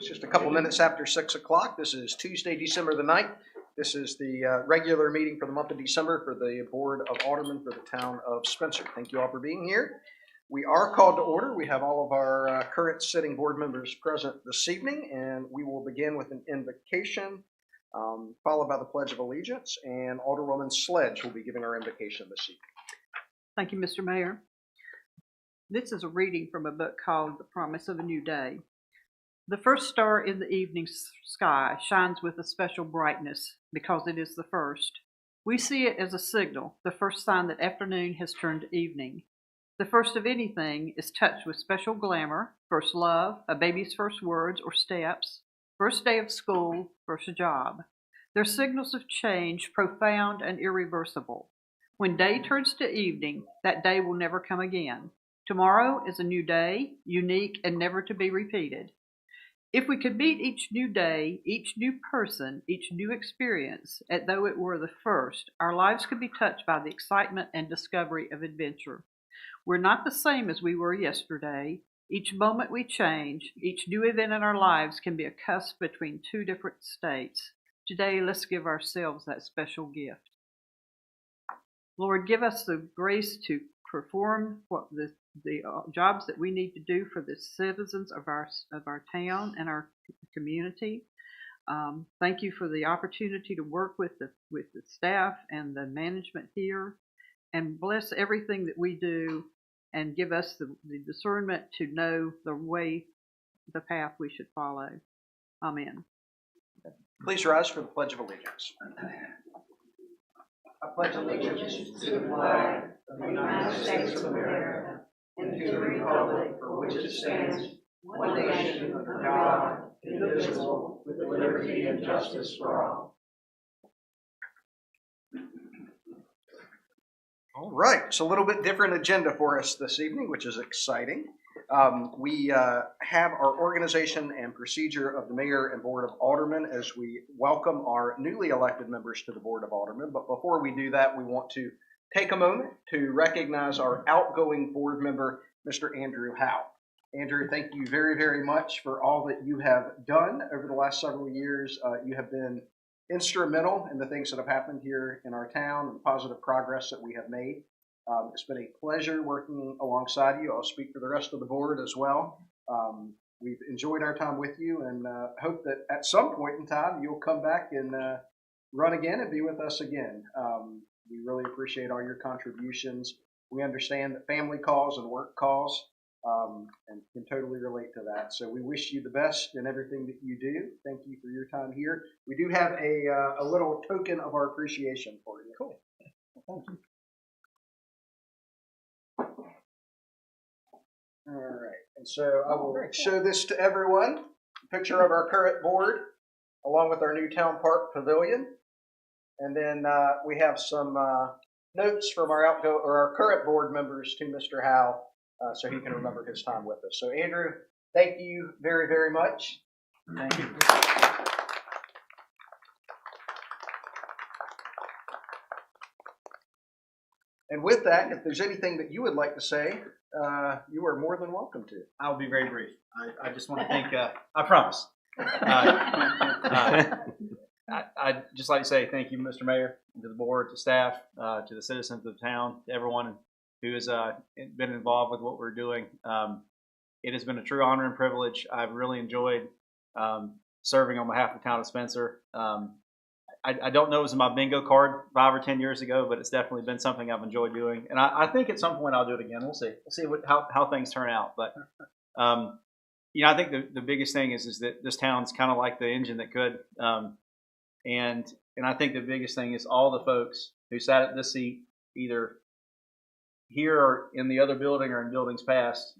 It's just a couple minutes after 6 o'clock. This is Tuesday, December the 9th. This is the regular meeting for the month of December for the Board of Aldermen for the town of Spencer. Thank you all for being here. We are called to order. We have all of our current sitting board members present this evening, and we will begin with an invocation, followed by the Pledge of Allegiance, and Alderwoman Sledge will be giving our invocation this evening. Thank you, Mr. Mayor. This is a reading from a book called The Promise of a New Day. The first star in the evening sky shines with a special brightness because it is the first. We see it as a signal, the first sign that afternoon has turned to evening. The first of anything is touched with special glamour, first love, a baby's first words or steps, first day of school, first job. They're signals of change, profound and irreversible. When day turns to evening, that day will never come again. Tomorrow is a new day, unique and never to be repeated. If we could meet each new day, each new person, each new experience, as though it were the first, our lives could be touched by the excitement and discovery of adventure. We're not the same as we were yesterday. Each moment we change, each new event in our lives can be a cusp between two different states. Today, let's give ourselves that special gift. Lord, give us the grace to perform what the jobs that we need to do for the citizens of our town and our community. Thank you for the opportunity to work with the staff and the management here, and bless everything that we do, and give us the discernment to know the path we should follow. Amen. Please rise for the Pledge of Allegiance. I pledge allegiance to the flag of the United States of America and to the republic for which it stands, one nation under God, indivisible, with liberty and justice for all. All right, it's a little bit different agenda for us this evening, which is exciting. We have our organization and procedure of the Mayor and Board of Aldermen as we welcome our newly elected members to the Board of Aldermen. But before we do that, we want to take a moment to recognize our outgoing board member, Mr. Andrew Howe. Andrew, thank you very, very much for all that you have done over the last several years. You have been instrumental in the things that have happened here in our town and the positive progress that we have made. It's been a pleasure working alongside you. I'll speak for the rest of the board as well. We've enjoyed our time with you and hope that at some point in time you'll come back and run again and be with us again. We really appreciate all your contributions. We understand that family calls and work calls and can totally relate to that. So we wish you the best in everything that you do. Thank you for your time here. We do have a little token of our appreciation for you. Cool. Well, thank you. All right, and so I will show this to everyone, a picture of our current board, along with our new town park pavilion. And then we have some notes from our current board members to Mr. Howe, so he can remember his time with us. So Andrew, thank you very, very much. Thank you. And with that, if there's anything that you would like to say, you are more than welcome to. I'll be very brief. I just want to thank, I promise. I'd just like to say thank you, Mr. Mayor, to the board, to staff, to the citizens of the town, to everyone who has been involved with what we're doing. It has been a true honor and privilege. I've really enjoyed serving on behalf of the town of Spencer. I don't know if it was in my bingo card 5 or 10 years ago, but it's definitely been something I've enjoyed doing. And I think at some point I'll do it again. We'll see. We'll see how things turn out. But, I think the biggest thing is that this town's kind of like the engine that could. And I think the biggest thing is all the folks who sat at this seat, either here or in the other building or in buildings past,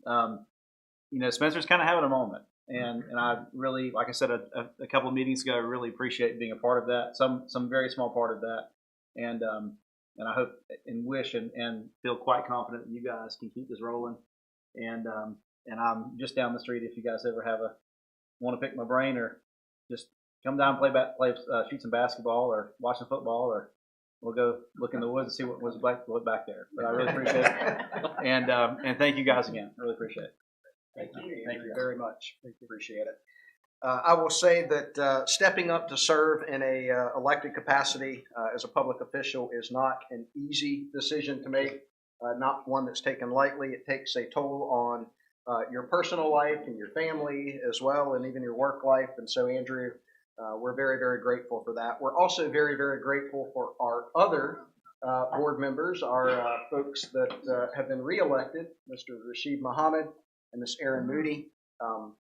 Spencer's kind of having a moment. And I really, like I said a couple of meetings ago, I really appreciate being a part of that, some very small part of that. And I hope and wish and feel quite confident that you guys can keep this rolling. And I'm just down the street if you guys ever want to pick my brain or just come down and shoot some basketball or watch some football, or we'll go look in the woods and see what's back there. But I really appreciate it. And thank you guys again. I really appreciate it. Thank you very much. Appreciate it. I will say that stepping up to serve in a elected capacity as a public official is not an easy decision to make, not one that's taken lightly. It takes a toll on your personal life and your family as well, and even your work life. And so, Andrew, we're very, very grateful for that. We're also very, very grateful for our other board members, our folks that have been reelected, Mr. Rashid Muhammad and Ms. Erin Moody,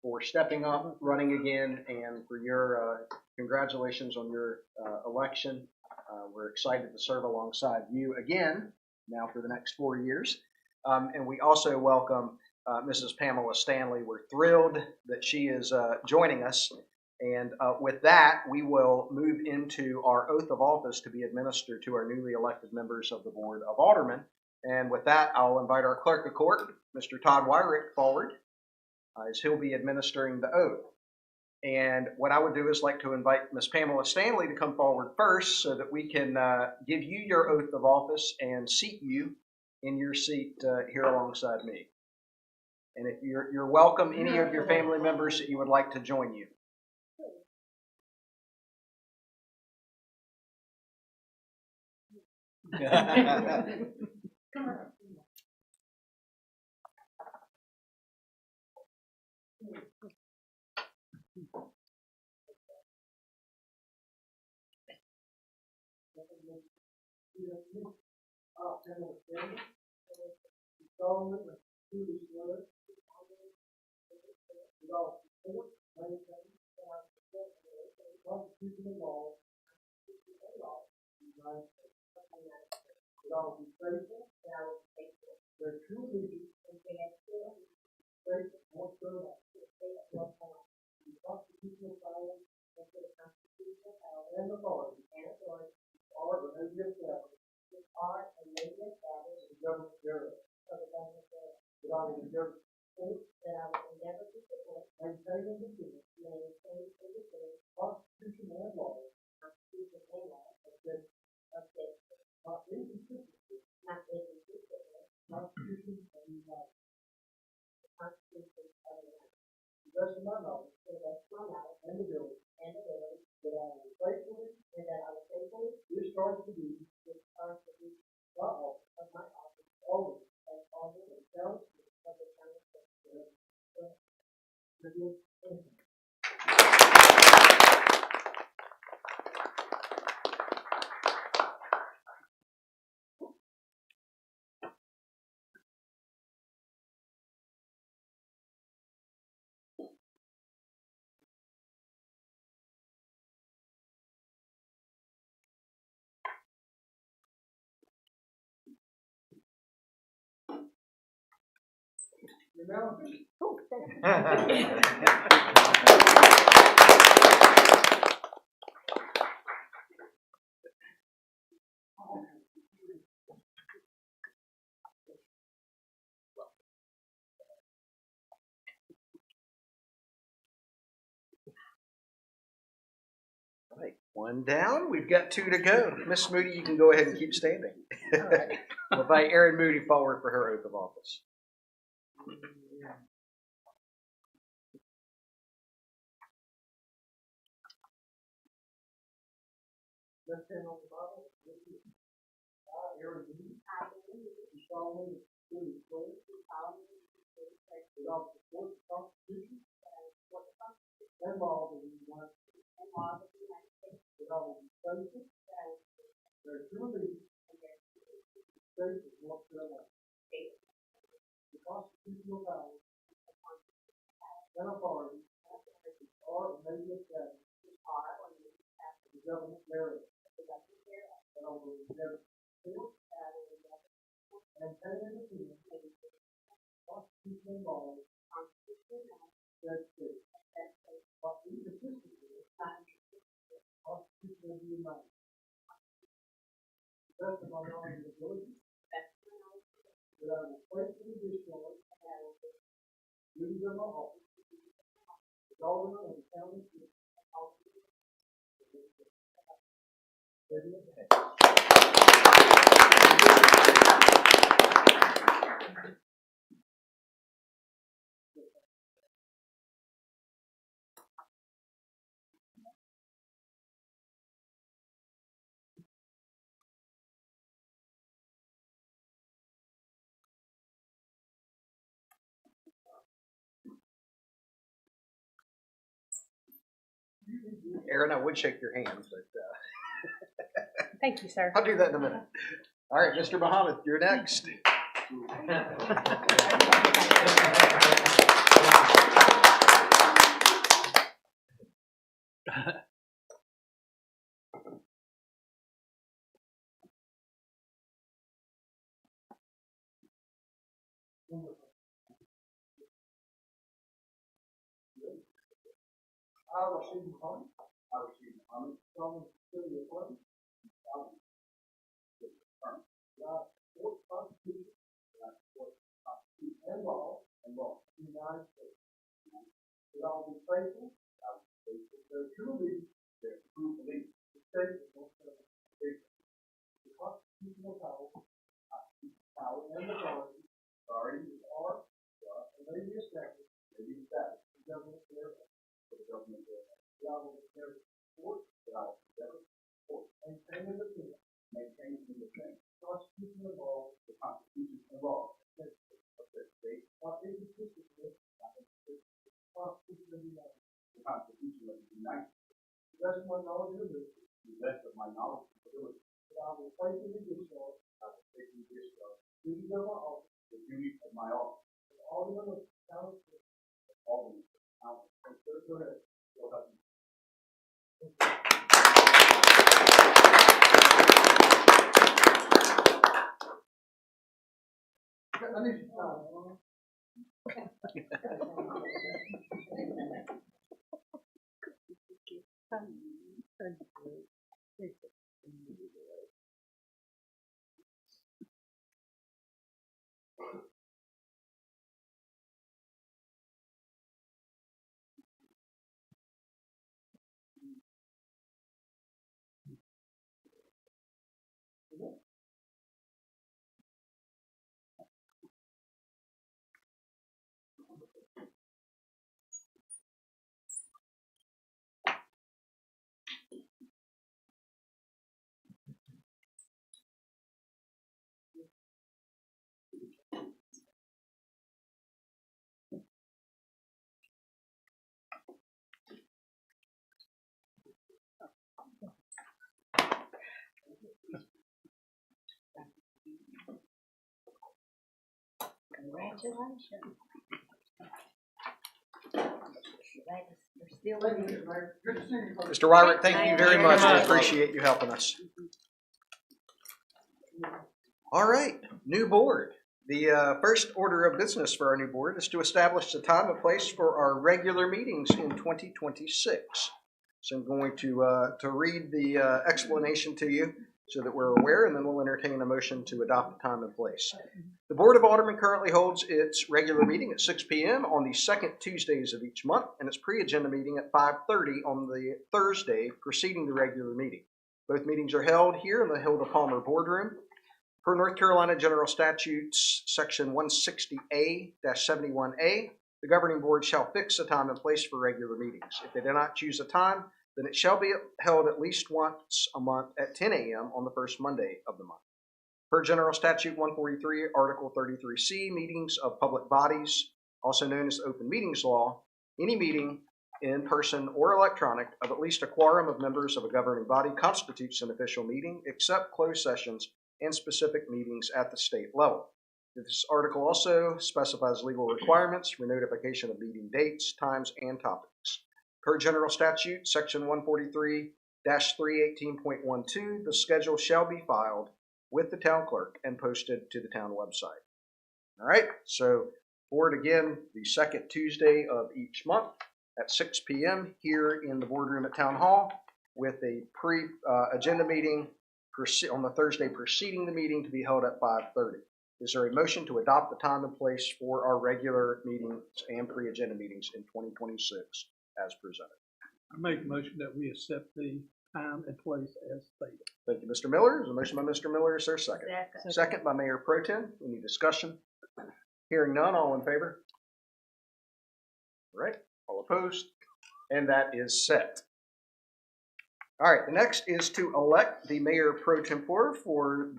for stepping up, running again, and for your congratulations on your election. We're excited to serve alongside you again, now for the next 4 years. And we also welcome Mrs. Pamela Stanley. We're thrilled that she is joining us. And with that, we will move into our oath of office to be administered to our newly elected members of the Board of Aldermen. And with that, I'll invite our clerk of court, Mr. Todd Wyrick, forward, as he'll be administering the oath. And what I would do is like to invite Ms. Pamela Stanley to come forward first so that we can give you your oath of office and seat you in your seat here alongside me. And if you're welcome, any of your family members that you would like to join you. Right, one down. We've got 2 to go. Miss Moody, you can go ahead and keep standing. All right. We'll invite Erin Moody forward for her oath of office. Aaron, I would shake your hand, but Thank you, sir. I'll do that in a minute. All right, Mr. Muhammad, you're next. I, Rashid Muhammad, solemnly swear the affirm, that I support the Constitution, and law of the United States. That I will be faithful, to bear true allegiance, to the state and North Carolina, the constitutional power and authority which are and may be established, the government thereof, that I will endeavor to support, maintain and defend, the Constitution and laws, of this state, not inconsistent with the Constitution of the United States. To the best of my knowledge and ability, that I will faithfully discharge, the duties of my office, as Alderman of the Town of Go ahead. I need you to Congratulations. You're still with me. Good to see you. Mr. Wyrick, thank you very much. We appreciate you helping us. All right, new board. The first order of business for our new board is to establish the time and place for our regular meetings in 2026. So I'm going to read the explanation to you so that we're aware, and then we'll entertain a motion to adopt the time and place. The Board of Aldermen currently holds its regular meeting at 6 p.m. on the second Tuesdays of each month, and its pre-agenda meeting at 5:30 on the Thursday preceding the regular meeting. Both meetings are held here in the Hilda Palmer Boardroom. Per North Carolina General Statutes, Section 160A-71A, the governing board shall fix a time and place for regular meetings. If they do not choose a time, then it shall be held at least once a month at 10 a.m. on the first Monday of the month. Per General Statute 143, Article 33C, meetings of public bodies, also known as the Open Meetings Law, any meeting in person or electronic of at least a quorum of members of a governing body constitutes an official meeting, except closed sessions and specific meetings at the state level. This article also specifies legal requirements for notification of meeting dates, times, and topics. Per General Statute, Section 143-318.12, the schedule shall be filed with the town clerk and posted to the town website. All right, so board again, the second Tuesday of each month at 6 p.m. here in the boardroom at Town Hall with a pre-agenda meeting on the Thursday preceding the meeting to be held at 5:30. Is there a motion to adopt the time and place for our regular meetings and pre-agenda meetings in 2026 as presented? I make a motion that we accept the time and place as stated. Thank you, Mr. Miller. There's a motion by Mr. Miller. Is there a second? Second by Mayor Pro Tem. Any discussion? Hearing none, all in favor? All right, all opposed? And that is set. All right, the next is to elect the Mayor Pro Tempore for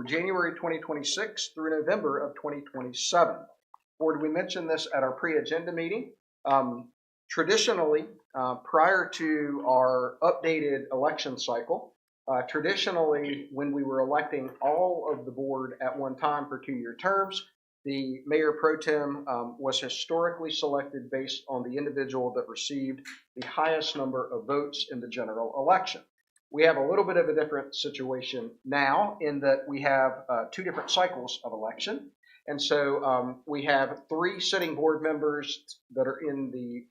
January 2026 through November of 2027. Board, we mentioned this at our pre-agenda meeting. Traditionally, prior to our updated election cycle, traditionally, when we were electing all of the board at one time for 2-year terms, the mayor pro tem was historically selected based on the individual that received the highest number of votes in the general election. We have a little bit of a different situation now in that we have 2 different cycles of election. And so we have 3 sitting board members that are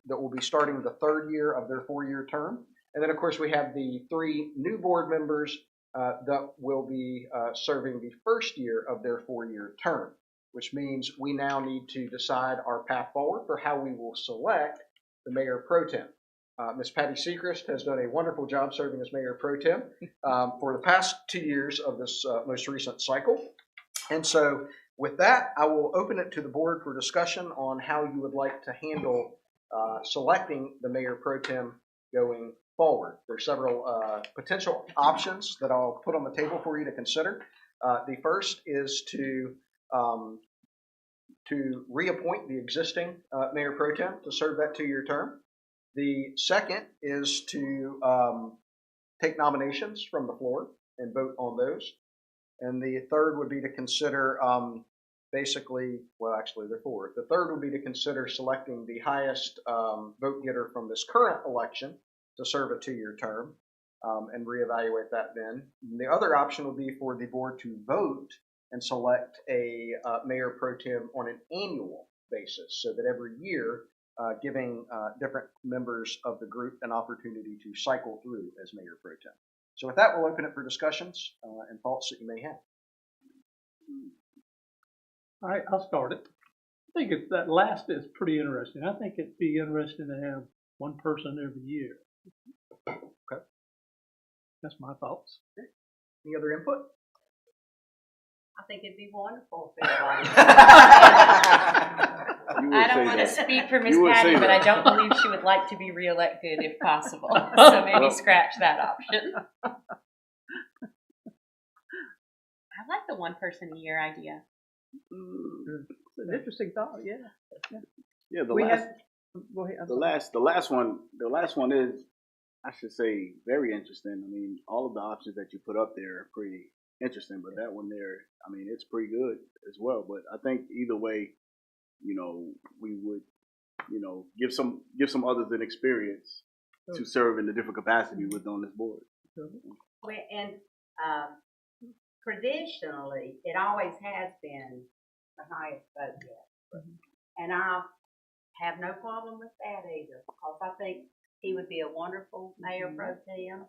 that will be starting the 3rd year of their 4-year term. And then, of course, we have the 3 new board members that will be serving the 1st year of their 4-year term, which means we now need to decide our path forward for how we will select the mayor pro tem. Ms. Patty Sechrist has done a wonderful job serving as mayor pro tem for the past 2 years of this most recent cycle. And so with that, I will open it to the board for discussion on how you would like to handle selecting the mayor pro tem going forward. There are several potential options that I'll put on the table for you to consider. The first is to reappoint the existing mayor pro tem to serve that 2-year term. The second is to take nominations from the floor and vote on those. And the third would be to consider actually there are 4. The third would be to consider selecting the highest vote getter from this current election to serve a 2-year term and reevaluate that then. And the other option would be for the board to vote and select a mayor pro tem on an annual basis so that every year giving different members of the group an opportunity to cycle through as mayor pro tem. So with that, we'll open it for discussions and thoughts that you may have. All right, I'll start it. I think that last is pretty interesting. I think it'd be interesting to have one person every year. Okay. That's my thoughts. Any other input? I think it'd be wonderful if everybody. You would I don't say want to that. speak for Miss You would Patty, say but I that. don't believe she would like to be reelected if possible. So maybe Well- scratch that option. I like the one person a year idea. It's an interesting thought, yeah. Yeah, Go ahead. I'm sorry. the last one is, I should say, very interesting. I mean, all of the options that you put up there are pretty interesting, but that one there, I mean, it's pretty good as well. But I think either way, we would, give some others an experience to serve in a different capacity with on this board. And traditionally, it always has been the highest vote getter. And I have no problem with that either, because I think he would be a wonderful mayor pro tem.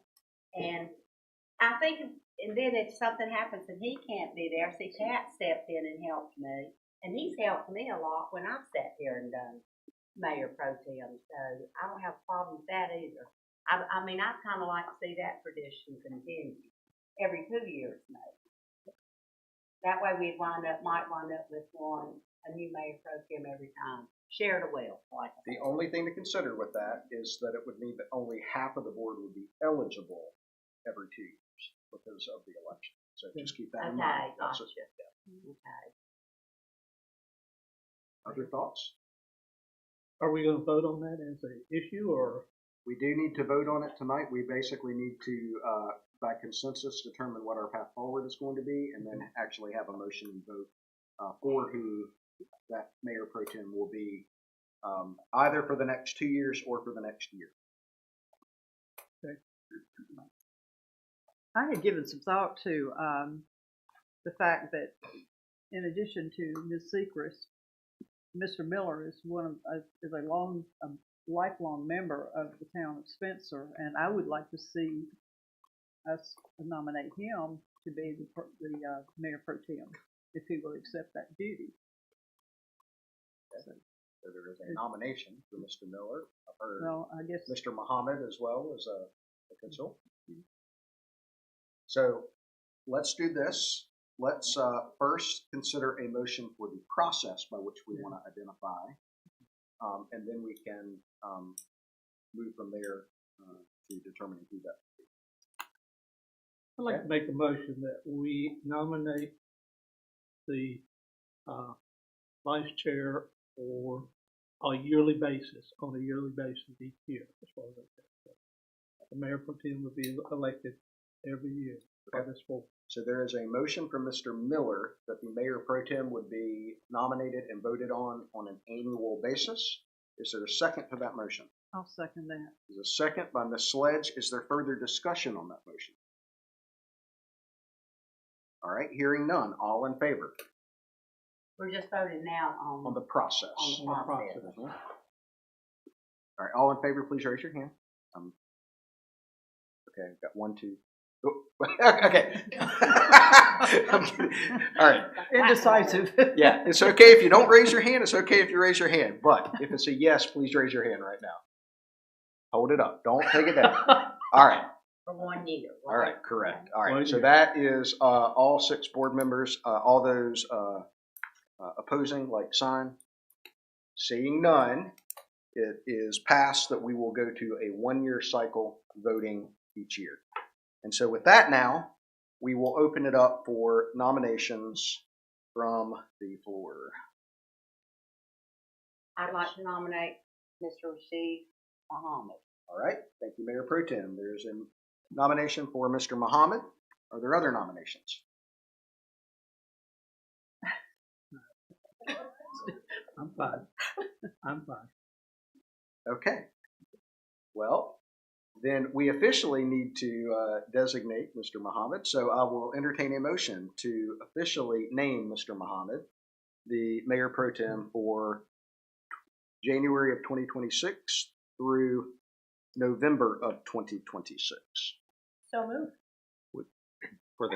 And I think, and then if something happens and he can't be there, see, Pat stepped in and helped me. And he's helped me a lot when I've sat here and done mayor pro tem. So I don't have a problem with that either. I mean, I'd kind of like to see that tradition continue every 2 years, maybe. That way we might wind up with a new mayor pro tem every time. Share the wealth. Like The only thing to consider with that is that it would mean that only half of the board would be eligible every 2 years because of the election. So just keep that in mind. Okay, gotcha. Okay. Other thoughts? Are we going to vote on that as an issue, or? We do need to vote on it tonight. We basically need to, by consensus, determine what our path forward is going to be, and then actually have a motion and vote for who that mayor pro tem will be, either for the next 2 years or for the next year. I had given some thought to the fact that in addition to Ms. Sechrist, Mr. Miller is is a lifelong member of the town of Spencer, and I would like to see us nominate him to be the mayor pro tem if he will accept that duty. So there is a nomination for Mr. Miller. I've heard Well, I guess Mr. Muhammad as well as a potential. So let's do this. Let's first consider a motion for the process by which we want to identify, and then we can move from there to determining who that will be. I'd like to make a motion that we nominate the vice chair for on a yearly basis each year, as far as I'm concerned. The mayor pro tem will be elected every year by this board. So there is a motion from Mr. Miller that the mayor pro tem would be nominated and voted on an annual basis. Is there a second to that motion? I'll second that. There's a second by Ms. Sledge. Is there further discussion on that motion? All right, hearing none. All in favor? We're just voting now On the process. on the process. All right, all in favor, please raise your hand. Okay, I've got 1, 2. Oh, okay. I'm kidding. All right. Indecisive. Yeah, it's okay if you don't raise your hand. It's okay if you raise your hand. But if it's a yes, please raise your hand right now. Hold it up. Don't take it down. All right. For 1 year. All right. Correct. All right. 1 So year. that is all 6 board members. All those opposing, like sign. Seeing none, it is passed that we will go to a 1-year cycle voting each year. And so with that now, we will open it up for nominations from the floor. I'd like to nominate Mr. Rashid Muhammad. All right. Thank you, Mayor Pro Tem. There's a nomination for Mr. Muhammad. Are there other nominations? I'm fine. Okay. Well, then we officially need to designate Mr. Muhammad. So I will entertain a motion to officially name Mr. Muhammad the Mayor Pro Tem for January of 2026 through November of 2026. So moved. For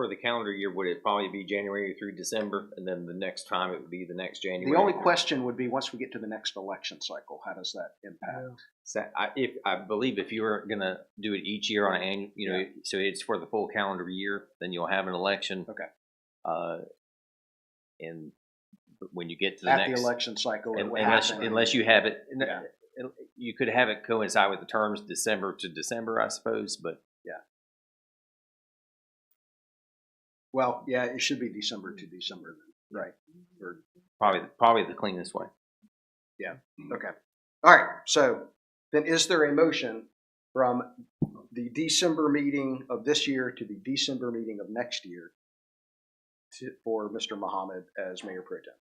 the calendar year, would it probably be January through December, and then the next time it would be the next January? The only question would be once we get to the next election cycle, how does that impact? So I believe if you were going to do it each year on an annual, so it's for the full calendar year, then you'll have an election. Okay. And when you get to the At next the election cycle, it would unless happen. unless you have it, Yeah. you could have it coincide with the terms December to December, I suppose, but. Well, yeah, it should be December to December, then, right? Or, Probably the cleanest way. yeah. Okay. All right. So then, is there a motion from the December meeting of this year to the December meeting of next year for Mr. Muhammad as Mayor Pro Tem?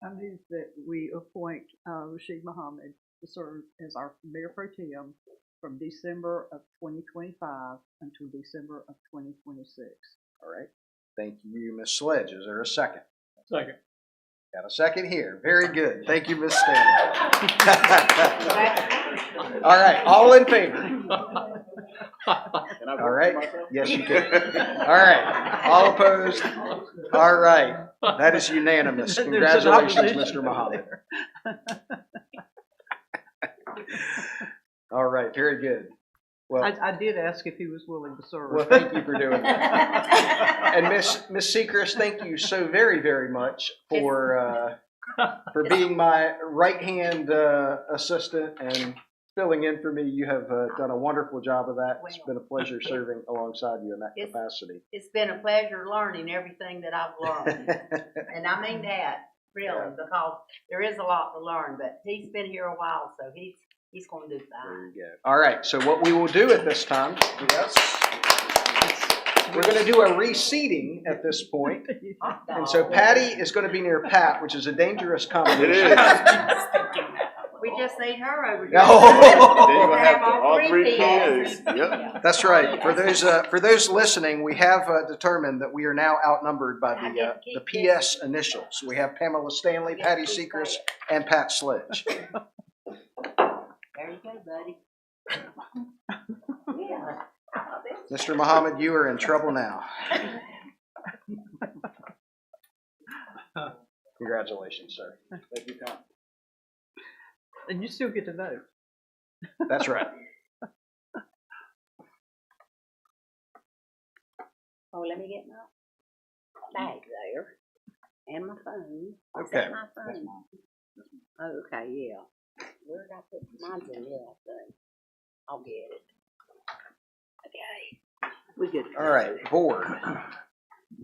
I move that we appoint Rashid Muhammad to serve as our Mayor Pro Tem from December of 2025 until December of 2026. All right. Thank you, Ms. Sledge. Is there a second? Second. Got a second here. Very good. Thank you, Ms. Stanley. All right. All in favor? Can I vote All right. for myself? Yes, you can. All right. All opposed? All right. That is unanimous. There's an Congratulations, opposition Mr. Muhammad. All right. Very good. Well, I did ask if he was willing to serve. well, thank you for doing that. And Miss Seacrest, thank you so very, very much for being my right-hand assistant and filling in for me. You have done a wonderful job of that. It's been a pleasure serving alongside you in that capacity. It's been a pleasure learning everything that I've learned. And I mean that, really, because there is a lot to learn, but he's been here a while, so he's going to do fine. Very good. All right, so what we will do at this time, we're going to do a reseating at this point. And so Patty is going to be near Pat, which is a dangerous combination. It is. We just need her over here. No. Then you're gonna have all three PAs. PAs. Yep. That's right. For those listening, we have determined that we are now outnumbered by the PS initials. We have Pamela Stanley, Patty Seacrest, and Pat Sledge. There you go, buddy. Yeah. Mr. Muhammad, you are in trouble now. Congratulations, sir. Thank you, Tom. And you still get to vote. That's right. Oh, let me get my bag there. And my phone. Is Okay. that my phone? Oh, okay, yeah. Where did I put mine's in the other thing? I'll get it. Okay. We good. All right, board.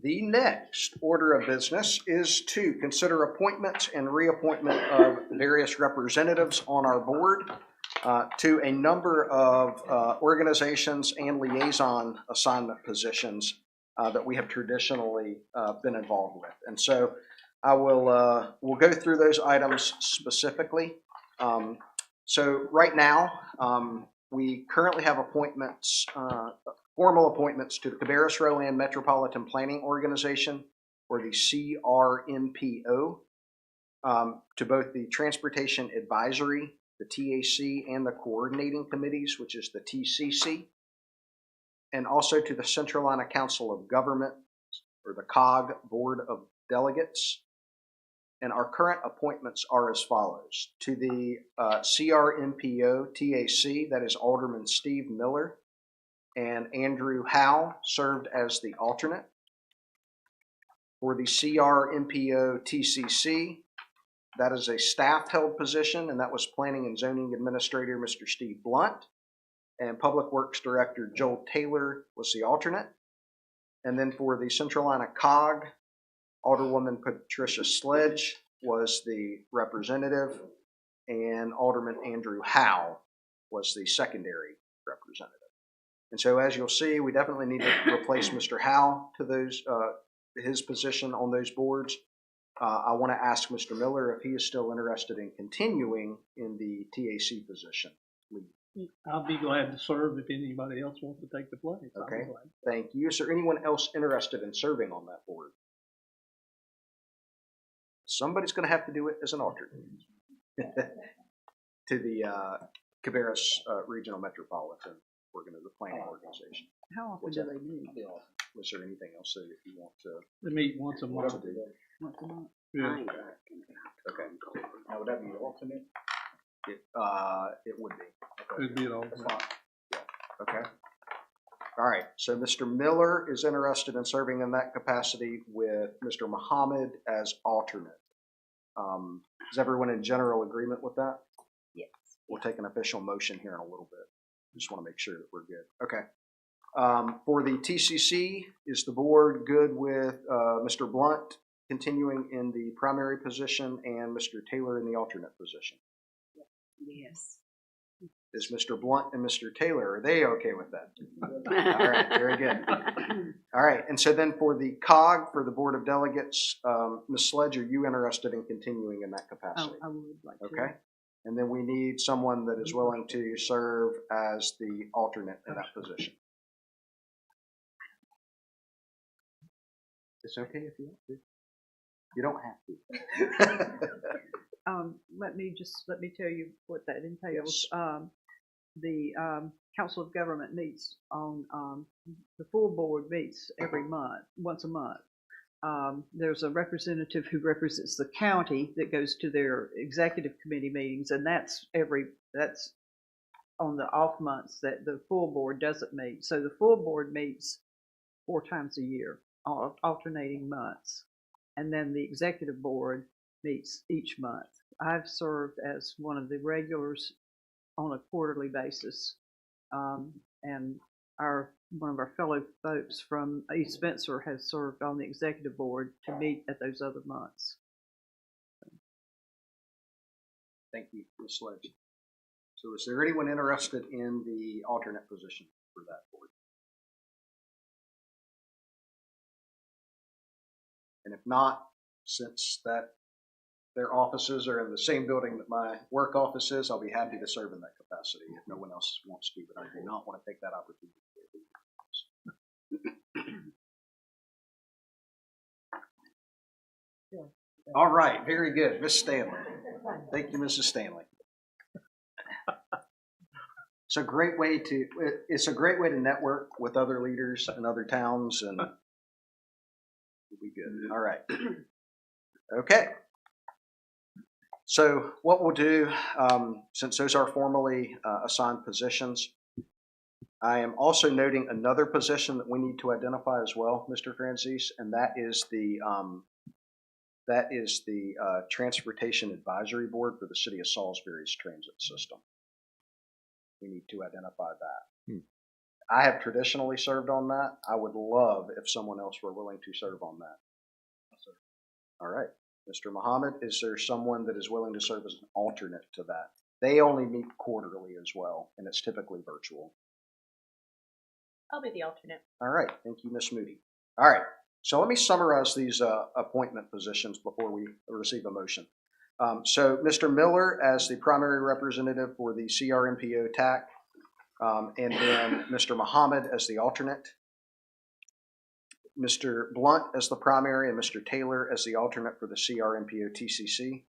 The next order of business is to consider appointments and reappointment of various representatives on our board to a number of organizations and liaison assignment positions that we have traditionally been involved with. And so I will we'll go through those items specifically. So right now, we currently have appointments, formal appointments to the Cabarrus-Rowan Metropolitan Planning Organization, or the CRMPO, to both the Transportation Advisory, the TAC, and the Coordinating Committees, which is the TCC, and also to the Central Carolina Council of Government, or the COG Board of Delegates. And our current appointments are as follows. To the CRMPO TAC, that is Alderman Steve Miller, and Andrew Howe served as the alternate. For the CRMPO TCC, that is a staff-held position, and that was Planning and Zoning Administrator Mr. Steve Blunt, and Public Works Director Joel Taylor was the alternate. And then for the Central Carolina COG, Alderwoman Patricia Sledge was the representative, and Alderman Andrew Howe was the secondary representative. And so, as you'll see, we definitely need to replace Mr. Howe to those his position on those boards. I want to ask Mr. Miller if he is still interested in continuing in the TAC position. I'll be glad to serve if anybody else wants to take the place. Okay, thank you. Is there anyone else interested in serving on that board? Somebody's going to have to do it as an alternate to the Cabarrus Regional Metropolitan the planning organization. How often do they meet? Was there anything else that you want to? They meet once a month. Once a month? Yeah. Okay. Now would that be alternate? It would be. It'd be an alternate. Okay. All right. So Mr. Miller is interested in serving in that capacity with Mr. Muhammad as alternate. Is everyone in general agreement with that? Yes. We'll take an official motion here in a little bit. Just want to make sure that we're good. Okay. For the TCC, is the board good with Mr. Blunt continuing in the primary position and Mr. Taylor in the alternate position? Yes. Is Mr. Blunt and Mr. Taylor, are they okay with that? All right, very good. All right, and so then for the COG, for the Board of Delegates, Ms. Sledge, are you interested in continuing in that capacity? I would like to. Okay. And then we need someone that is willing to serve as the alternate in that position. It's okay if you want to. You don't have to. Let me tell you what that entails. The Council of Government meets on the full board meets every month, once a month. There's a representative who represents the county that goes to their executive committee meetings, and that's on the off months that the full board doesn't meet. So the full board meets 4 times a year, alternating months, and then the executive board meets each month. I've served as one of the regulars on a quarterly basis, and one of our fellow folks from East Spencer has served on the executive board to meet at those other months. Thank you, Ms. Sledge. So is there anyone interested in the alternate position for that board? And if not, since their offices are in the same building that my work office is, I'll be happy to serve in that capacity if no one else wants to, but I do not want to take that opportunity. All right, very good. Ms. Stanley. Thank you, Mrs. Stanley. It's a great way to network with other leaders in other towns, and it'll be good. All right. Okay. So what we'll do, since those are formally assigned positions, I am also noting another position that we need to identify as well, Mr. Francis, and that is the Transportation Advisory Board for the City of Salisbury's transit system. We need to identify that. I have traditionally served on that. I would love if someone else were willing to serve on that. All right. Mr. Muhammad, is there someone that is willing to serve as an alternate to that? They only meet quarterly as well, and it's typically virtual. I'll be the alternate. All right. Thank you, Ms. Moody. All right. So let me summarize these appointment positions before we receive a motion. So Mr. Miller as the primary representative for the CRMPO TAC, and then Mr. Muhammad as the alternate, Mr. Blunt as the primary, and Mr. Taylor as the alternate for the CRMPO TCC.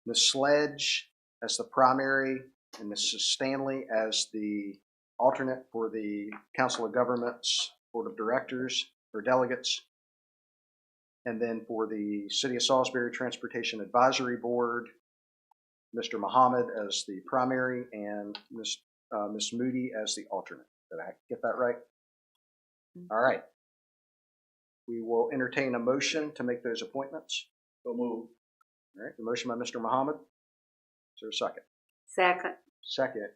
Ms. Sledge as the primary, and Mrs. Stanley as the alternate for the Council of Governments Board of Directors or Delegates. And then for the City of Salisbury Transportation Advisory Board, Mr. Muhammad as the primary and Ms. Moody as the alternate. Did I get that right? All right. We will entertain a motion to make those appointments. So move. All right. The motion by Mr. Muhammad. Is there a second? Second. Second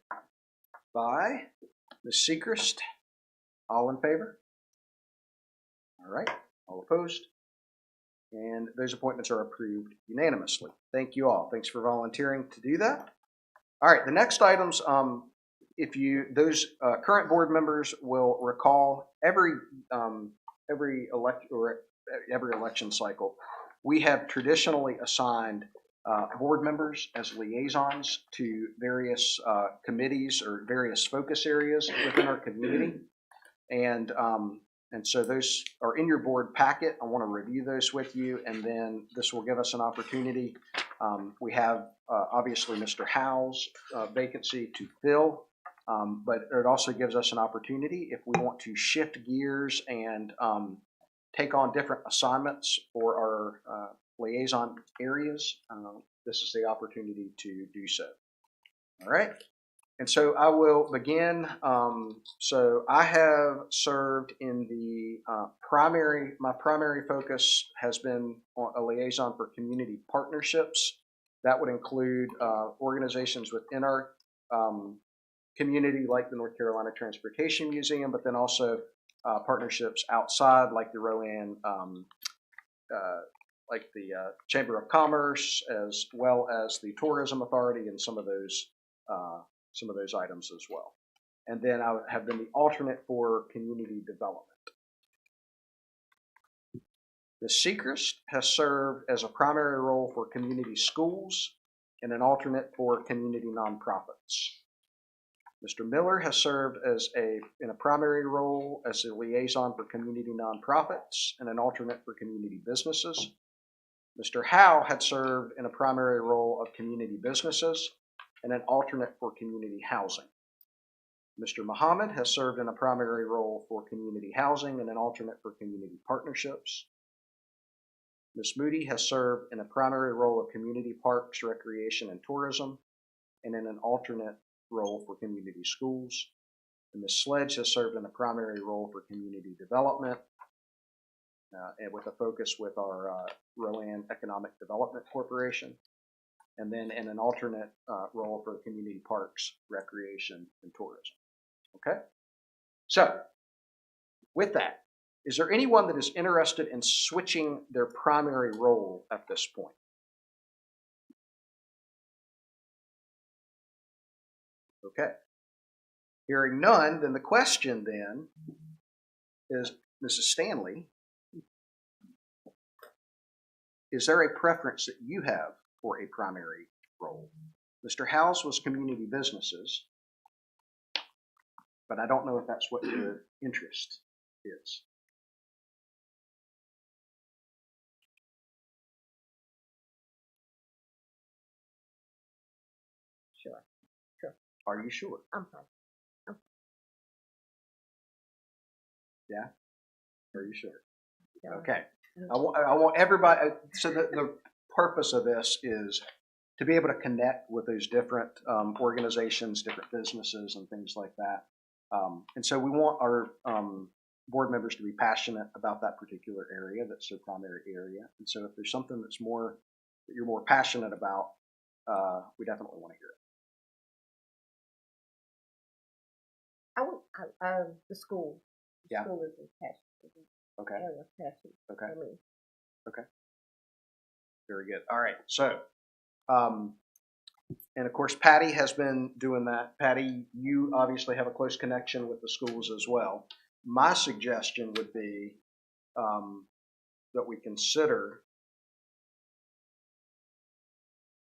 by Ms. Sechrist. All in favor? All right. All opposed? And those appointments are approved unanimously. Thank you all. Thanks for volunteering to do that. All right. The next items, those current board members will recall every election cycle, we have traditionally assigned board members as liaisons to various committees or various focus areas within our community. And so those are in your board packet. I want to review those with you, and then this will give us an opportunity. We have obviously Mr. Howe's vacancy to fill, but it also gives us an opportunity if we want to shift gears and take on different assignments for our liaison areas. This is the opportunity to do so. All right. And so I will begin. So I have served in the my primary focus has been on a liaison for community partnerships. That would include organizations within our community like the North Carolina Transportation Museum, but then also partnerships outside like the Rowan, like the Chamber of Commerce, as well as the Tourism Authority and some of those items as well. And then I have been the alternate for community development. Ms. Sechrist has served as a primary role for community schools and an alternate for community nonprofits. Mr. Miller has served in a primary role as a liaison for community nonprofits and an alternate for community businesses. Mr. Howe had served in a primary role of community businesses and an alternate for community housing. Mr. Muhammad has served in a primary role for community housing and an alternate for community partnerships. Ms. Moody has served in a primary role of community parks, recreation, and tourism, and in an alternate role for community schools. And Ms. Sledge has served in a primary role for community development, and with a focus with our Rowan Economic Development Corporation, and then in an alternate role for community parks, recreation, and tourism. Okay? So, with that, is there anyone that is interested in switching their primary role at this point? Okay. Hearing none, then the question then is, Mrs. Stanley, is there a preference that you have for a primary role? Mr. Howe's was community businesses, but I don't know if that's what your interest is. Sure. Are you sure? I'm fine. Yeah? Are you sure? Yeah. Okay. I want everybody, so the purpose of this is to be able to connect with those different organizations, different businesses, and things like that. And so we want our board members to be passionate about that particular area, that's their primary area. And so if there's something that you're more passionate about, we definitely want to hear it. The school. The Yeah. school is attached. Okay. Area attached Okay. for me. Very good. All right. So, and of course, Patty has been doing that. Patty, you obviously have a close connection with the schools as well. My suggestion would be that we consider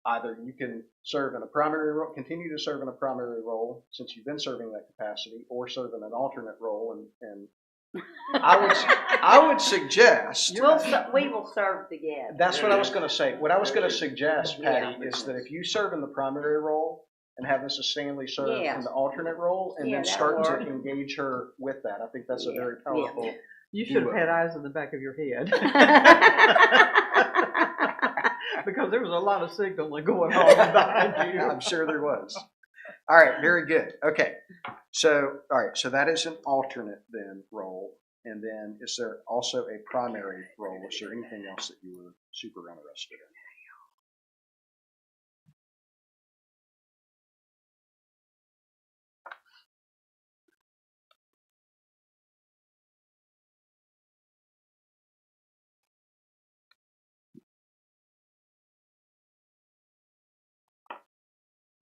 either you can serve in a primary role, continue to serve in a primary role since you've been serving that capacity, or serve in an alternate role. And I would suggest We will serve together. that's what I was going to say. What I was going to suggest, Patty, is that if you serve in the primary role and have Mrs. Stanley serve Yeah. in the alternate role, and Yeah, then that'll start to work. engage her with that, I think that's a very powerful. You should have duo. had eyes in the back of your head. Because there was a lot of signaling going on behind you. I'm sure there was. All right, very good. Okay, so all right, so that is an alternate then role, and then is there also a primary role? Was there anything else that you were super interested in?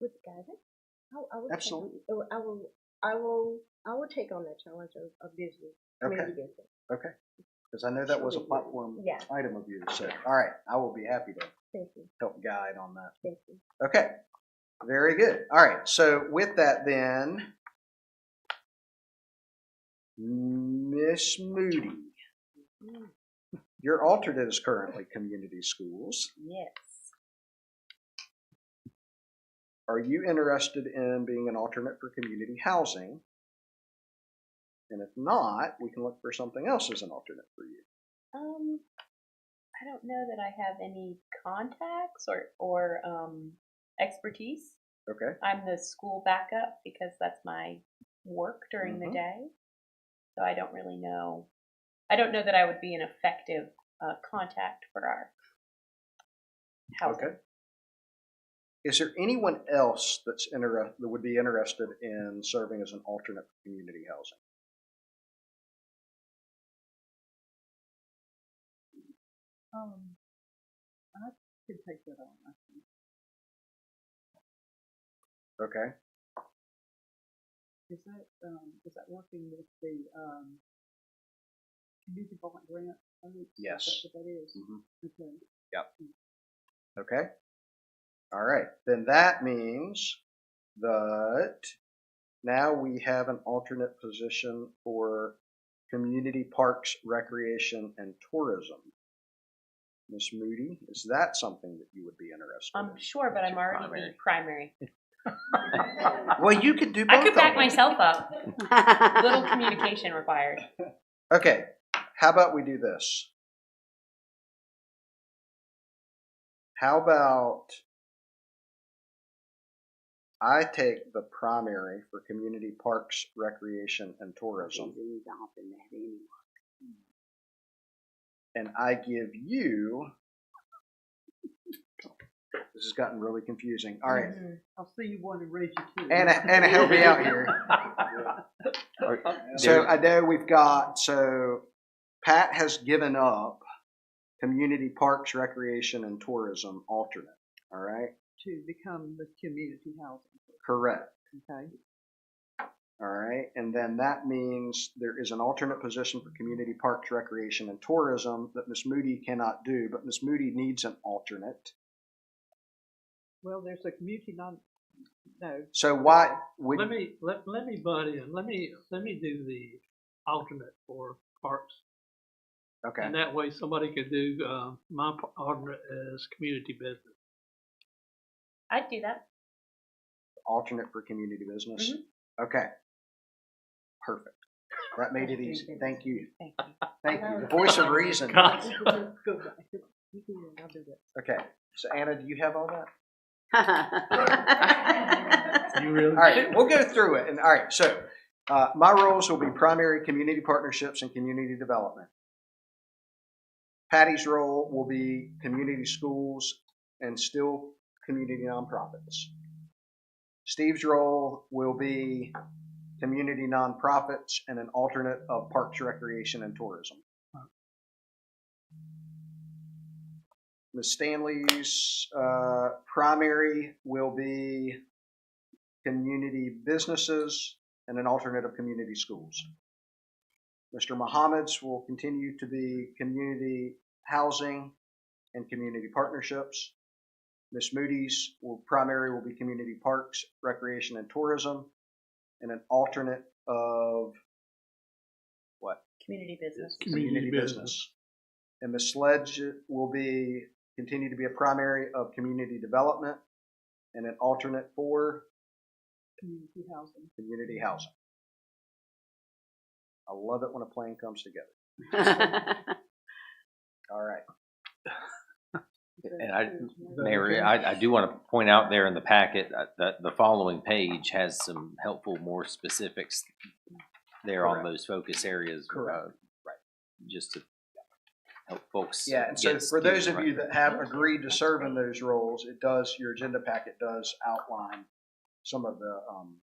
With guidance, I would Absolutely. I will take on that challenge of business. Community business. Okay, because I know that was a platform Yeah. item of yours. So, all right, I will be happy to Thank you. help guide on that. Thank you. Okay, very good. All right, so with that then, Miss Moody, your alternate is currently community schools. Yes. Are you interested in being an alternate for community housing? And if not, we can look for something else as an alternate for you. I don't know that I have any contacts or expertise. Okay. I'm the school backup because that's my work during the day. So I don't really know. I don't know that I would be an effective contact for our housing. Okay. Is there anyone else that would be interested in serving as an alternate for community housing? I could take that on, I think. Okay. Is that working with the community block grant? Yes. Is that what that is? Okay. Yep. Okay. All right. Then that means that now we have an alternate position for community parks, recreation, and tourism. Miss Moody, is that something that you would be interested in? I'm sure, but I'm already the primary. Well, you could do both. I could back of them. myself up. Little communication required. Okay. How about we do this? How about I take the primary for community parks, recreation, and tourism, and I give you. This has gotten really confusing. All right, I'll see you one and raise you two. Anna, help me out here. So I know we've got. So Pat has given up community parks, recreation, and tourism alternate. All right. To become the community housing. Correct. Okay. All right, and then that means there is an alternate position for community parks, recreation, and tourism that Miss Moody cannot do, but Miss Moody needs an alternate. Well, there's a community no. So why would Let me butt in. Let me do the alternate for parks, okay? and that way somebody could do my alternate as community business. I'd do that. Alternate for community business. Okay, perfect. That made it easy. Thank you. Thank you. Thank you. The voice of reason. Go back. You can, I'll do that. Okay. So Anna, do you have all that? You really? All right, we'll go through it. And all right, so my roles will be primary community partnerships and community development. Patty's role will be community schools and still community nonprofits. Steve's role will be community nonprofits, and an alternate of Parks, Recreation, and Tourism. Ms. Stanley's primary will be community businesses and an alternate of community schools. Mr. Muhammad's will continue to be community housing and community partnerships. Ms. Moody's primary will be community parks, recreation, and tourism, and an alternate of what? Community business. Community business. And Ms. Sledge will continue to be a primary of community development and an alternate for Community housing. community housing. I love it when a plan comes together. All right. And Mayor, I do want to point out there in the packet that the following page has some helpful, more specifics there on those focus areas. Correct. Right. Just to help folks. Yeah, and so get for those of right. you that have agreed to serve in those roles, your agenda packet does outline some of the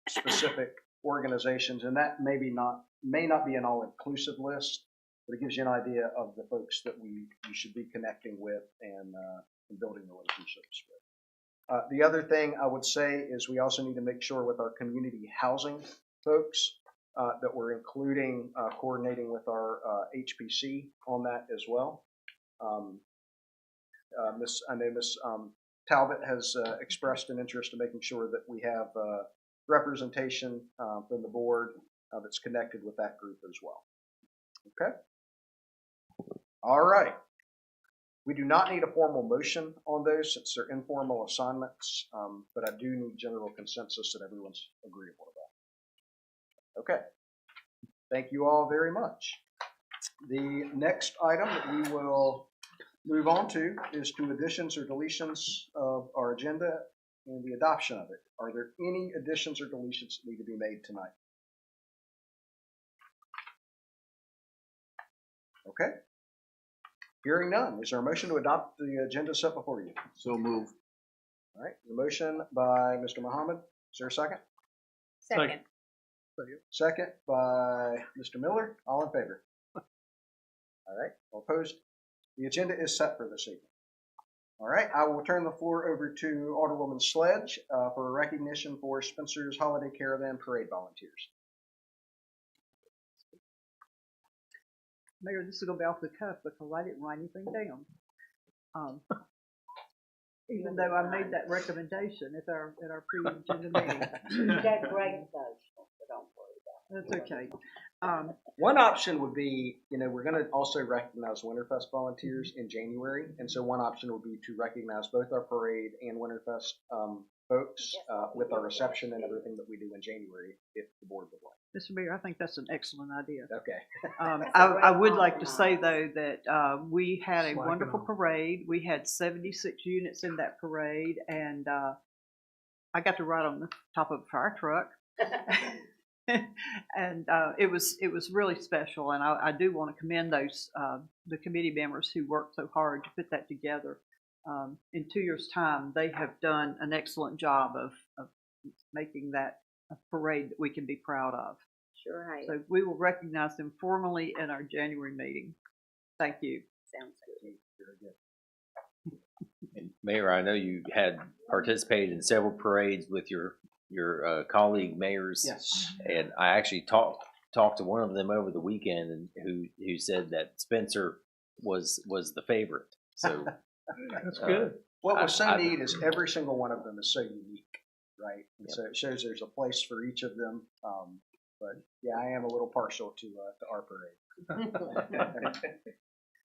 specific organizations, and that may not be an all-inclusive list, but it gives you an idea of the folks that you should be connecting with and building relationships with. The other thing I would say is we also need to make sure with our community housing folks that we're including coordinating with our HPC on that as well. I know Miss Talbot has expressed an interest in making sure that we have representation from the board that's connected with that group as well. Okay. All right. We do not need a formal motion on those since they're informal assignments, but I do need general consensus that everyone's agreeable about. Okay. Thank you all very much. The next item that we will move on to is to additions or deletions of our agenda and the adoption of it. Are there any additions or deletions that need to be made tonight? Okay. Hearing none, is there a motion to adopt the agenda set before you? So move. All right, the motion by Mr. Muhammad. Is there a second? Second. Second by Mr. Miller. All in favor? All right, all opposed? The agenda is set for this evening. All right, I will turn the floor over to Alderwoman Sledge for a recognition for Spencer's Holiday Caravan Parade volunteers. Mayor, this is going to be off the cuff because I didn't write anything down. Even though I made that recommendation at our pre-agenda meeting. That's great, though, so don't worry about it. That's okay. One option would be, we're going to also recognize Winterfest volunteers in January, and so one option would be to recognize both our parade and Winterfest folks with our reception and everything that we do in January, if the board would like. Mr. Mayor, I think that's an excellent idea. Okay. I would like to say, though, that we had a wonderful parade. We had 76 units in that parade, and I got to ride on the top of a fire truck. And it was really special, and I do want to commend those the committee members who worked so hard to put that together. In 2 years' time, they have done an excellent job of making that a parade that we can be proud of. Sure, right. So we will recognize them formally in our January meeting. Thank you. Sounds good. Very good. And Mayor, I know you had participated in several parades with your colleague mayors. Yes. And I actually talked to one of them over the weekend, and who said that Spencer was the favorite. So That's good. What was so neat is every single one of them is so unique, right? And so it shows there's a place for each of them. But yeah, I am a little partial to our parade.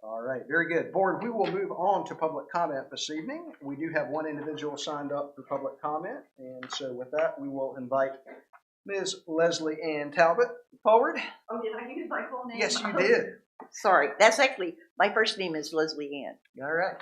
All right, very good. Board, we will move on to public comment this evening. We do have one individual signed up for public comment, and so with that, we will invite Ms. Leslie Ann Talbot forward. Oh, did I use my full name? Yes, you did. Sorry, that's actually, my first name is Leslie Ann, All right.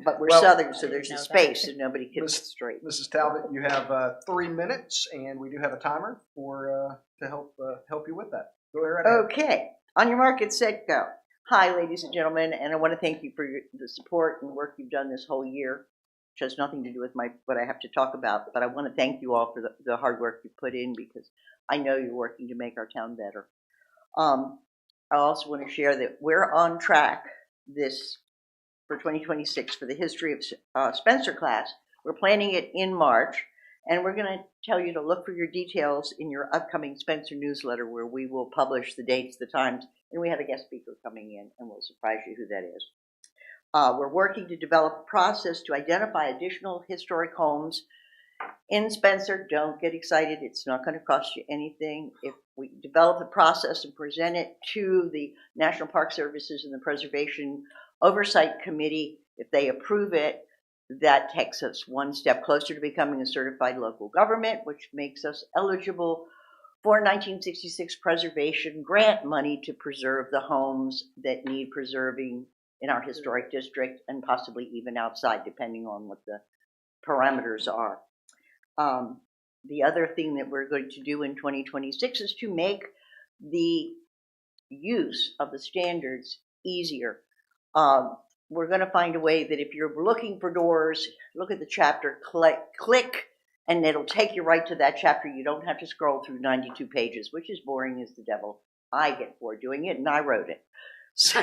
but we're Well, Southern, so there's a know that. space and nobody gets it straight. Mrs. Talbot, you have 3 minutes, and we do have a timer to help you with that. Go right ahead. Okay, on your mark, get set, go. Hi, ladies and gentlemen, and I want to thank you for the support and work you've done this whole year. which has nothing to do with what I have to talk about, but I want to thank you all for the hard work you put in, because I know you're working to make our town better. I also want to share that we're on track for 2026 for the history of Spencer class. We're planning it in March, and we're going to tell you to look for your details in your upcoming Spencer newsletter, where we will publish the dates, the times, and we have a guest speaker coming in, and we'll surprise you who that is. We're working to develop a process to identify additional historic homes in Spencer. Don't get excited. It's not going to cost you anything. If we develop the process and present it to the National Park Services and the Preservation Oversight Committee, if they approve it, that takes us one step closer to becoming a certified local government, which makes us eligible for 1966 preservation grant money to preserve the homes that need preserving in our historic district, and possibly even outside, depending on what the parameters are. The other thing that we're going to do in 2026 is to make the use of the standards easier. We're going to find a way that if you're looking for doors, look at the chapter, click, and it'll take you right to that chapter. You don't have to scroll through 92 pages, which is boring as the devil. I get bored doing it, and I wrote it. So,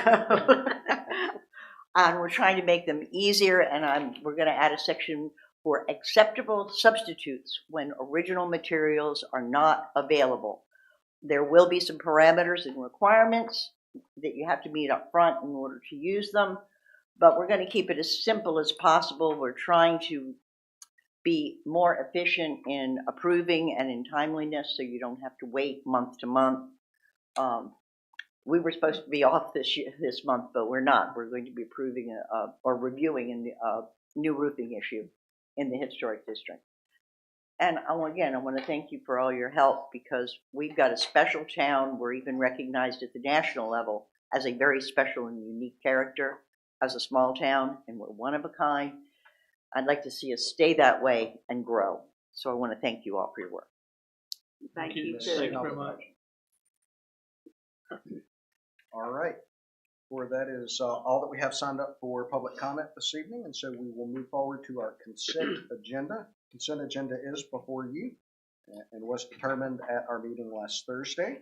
and we're trying to make them easier, and we're going to add a section for acceptable substitutes when original materials are not available. There will be some parameters and requirements that you have to meet up front in order to use them, but we're going to keep it as simple as possible. We're trying to be more efficient in approving and in timeliness, so you don't have to wait month to month. We were supposed to be off this month, but we're not. We're going to be approving or reviewing a new roofing issue in the historic district. And I want to thank you for all your help, because we've got a special town. We're even recognized at the national level as a very special and unique character as a small town, and we're one of a kind. I'd like to see us stay that way and grow. So I want to thank you all for your work. Thank you. Thank you very much. All right. That is all that we have signed up for public comment this evening, and so we will move forward to our consent agenda. Consent agenda is before you and was determined at our meeting last Thursday.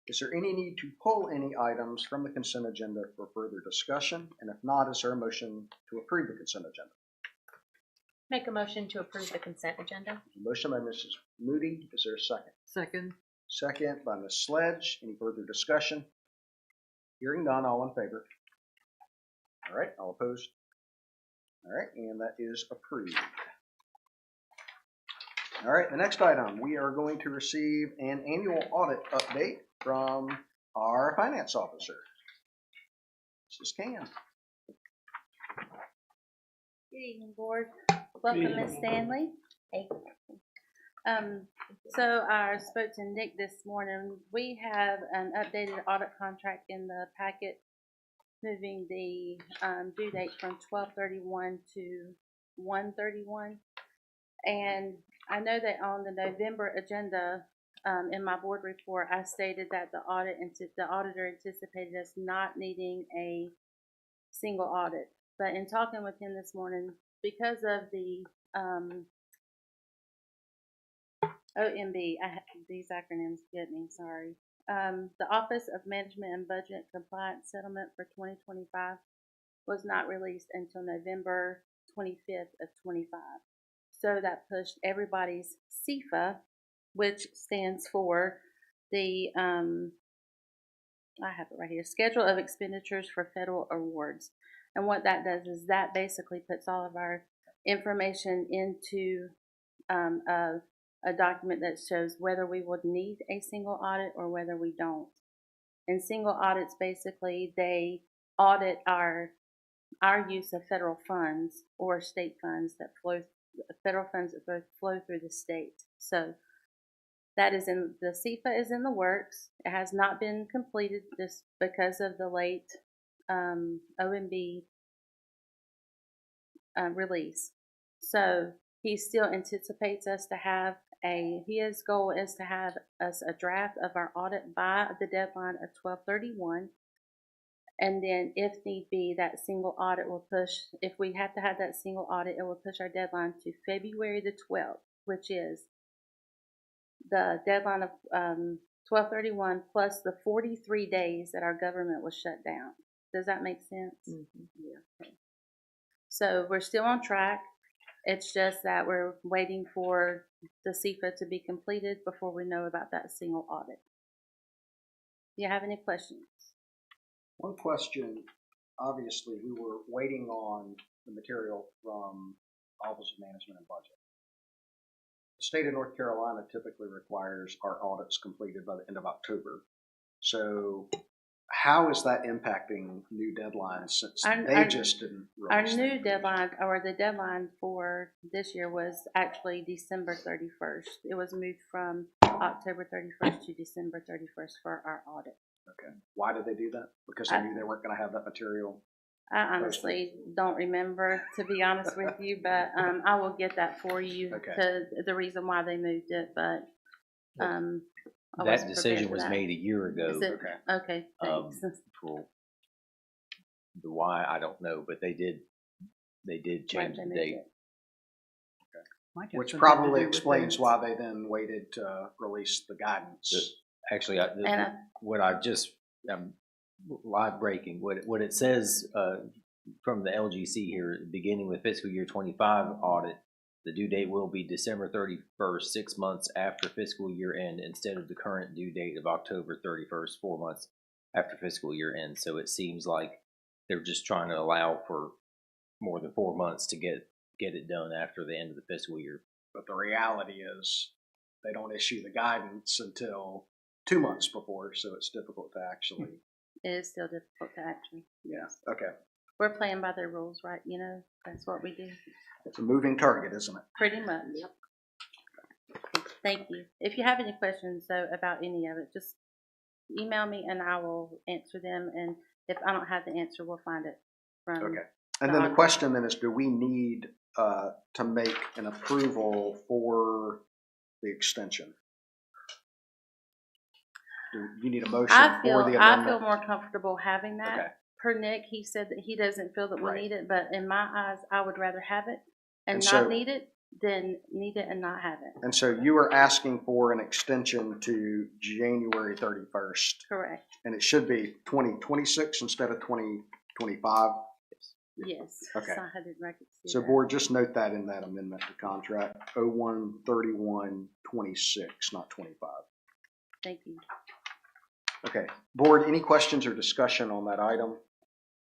Is there any need to pull any items from the consent agenda for further discussion? And if not, is there a motion to approve the consent agenda? Make a motion to approve the consent agenda. Motion by Mrs. Moody. Is there a second? Second. Second by Ms. Sledge. Any further discussion? Hearing none, all in favor? All right, all opposed? All right, and that is approved. All right, the next item, we are going to receive an annual audit update from our finance officer, Mrs. Can. Good evening, board. Welcome, Ms. Stanley. Hey. So I spoke to Nick this morning. We have an updated audit contract in the packet, moving the due date from 12/31 to 1/31. And I know that on the November agenda, in my board report, I stated that the auditor anticipated us not needing a single audit. But in talking with him this morning, because of the OMB, these acronyms get me, sorry. The Office of Management and Budget Compliance Settlement for 2025 was not released until November 25th of 25. So that pushed everybody's CFA, which stands for the, I have it right here, Schedule of Expenditures for Federal Awards. And what that does is that basically puts all of our information into a document that shows whether we would need a single audit or whether we don't. And single audits, basically, they audit our use of federal funds or state funds that flow, federal funds that flow through the state. So that is in, the CFA is in the works. It has not been completed just because of the late OMB release. So he still anticipates us to have his goal is to have us a draft of our audit by the deadline of 12/31. And then if need be, that single audit will push, if we have to have that single audit, it will push our deadline to February the 12th, which is the deadline of 12/31 plus the 43 days that our government was shut down. Does that make sense? Mm-hmm. Yeah. Okay. So we're still on track. It's just that we're waiting for the CFA to be completed before we know about that single audit. Do you have any questions? One question, obviously, we were waiting on the material from Office of Management and Budget. The state of North Carolina typically requires our audits completed by the end of October. So how is that impacting new deadlines since they just didn't Our release new that? deadline, or the deadline for this year, was actually December 31st. It was moved from October 31st to December 31st for our audit. Okay. Why did they do that? Because they knew they weren't going to have that material? I honestly don't remember, to be honest with you, but I will get that for you. Okay. To the reason why they moved it, but I That wasn't decision prepared for was that. made a year ago. Is it? Okay, thanks. For the why, I don't know, but they did change the date. Which probably explains why they then waited to release the guidance. Actually, what I just, live breaking, what it says from the LGC here, beginning with fiscal year 25 audit, the due date will be December 31st, 6 months after fiscal year end, instead of the current due date of October 31st, 4 months after fiscal year end. So it seems like they're just trying to allow for more than 4 months to get it done after the end of the fiscal year. But the reality is they don't issue the guidance until 2 months before, so it's difficult to actually. It is still difficult to actually. Yeah. Okay. We're playing by their rules, right? You know, that's what we do. It's a moving target, isn't it? Pretty much. Yep. Thank you. If you have any questions though about any of it, just email me and I will answer them. And if I don't have the answer, we'll find it from. Okay. And then the question then is, do we need to make an approval for the extension? Do you need a motion for the amendment? I feel more comfortable having that. Okay. Per Nick, he said that he doesn't feel that we Right. need it, but in my eyes, I would rather have it and And not so- need it than need it and not have it. And so you are asking for an extension to January 31st, Correct. and it should be 2026 instead of 2025. Yes. Okay. So I didn't record. So board, just note that in that amendment to contract 01/31/26, not 25. Thank you. Okay, board, any questions or discussion on that item?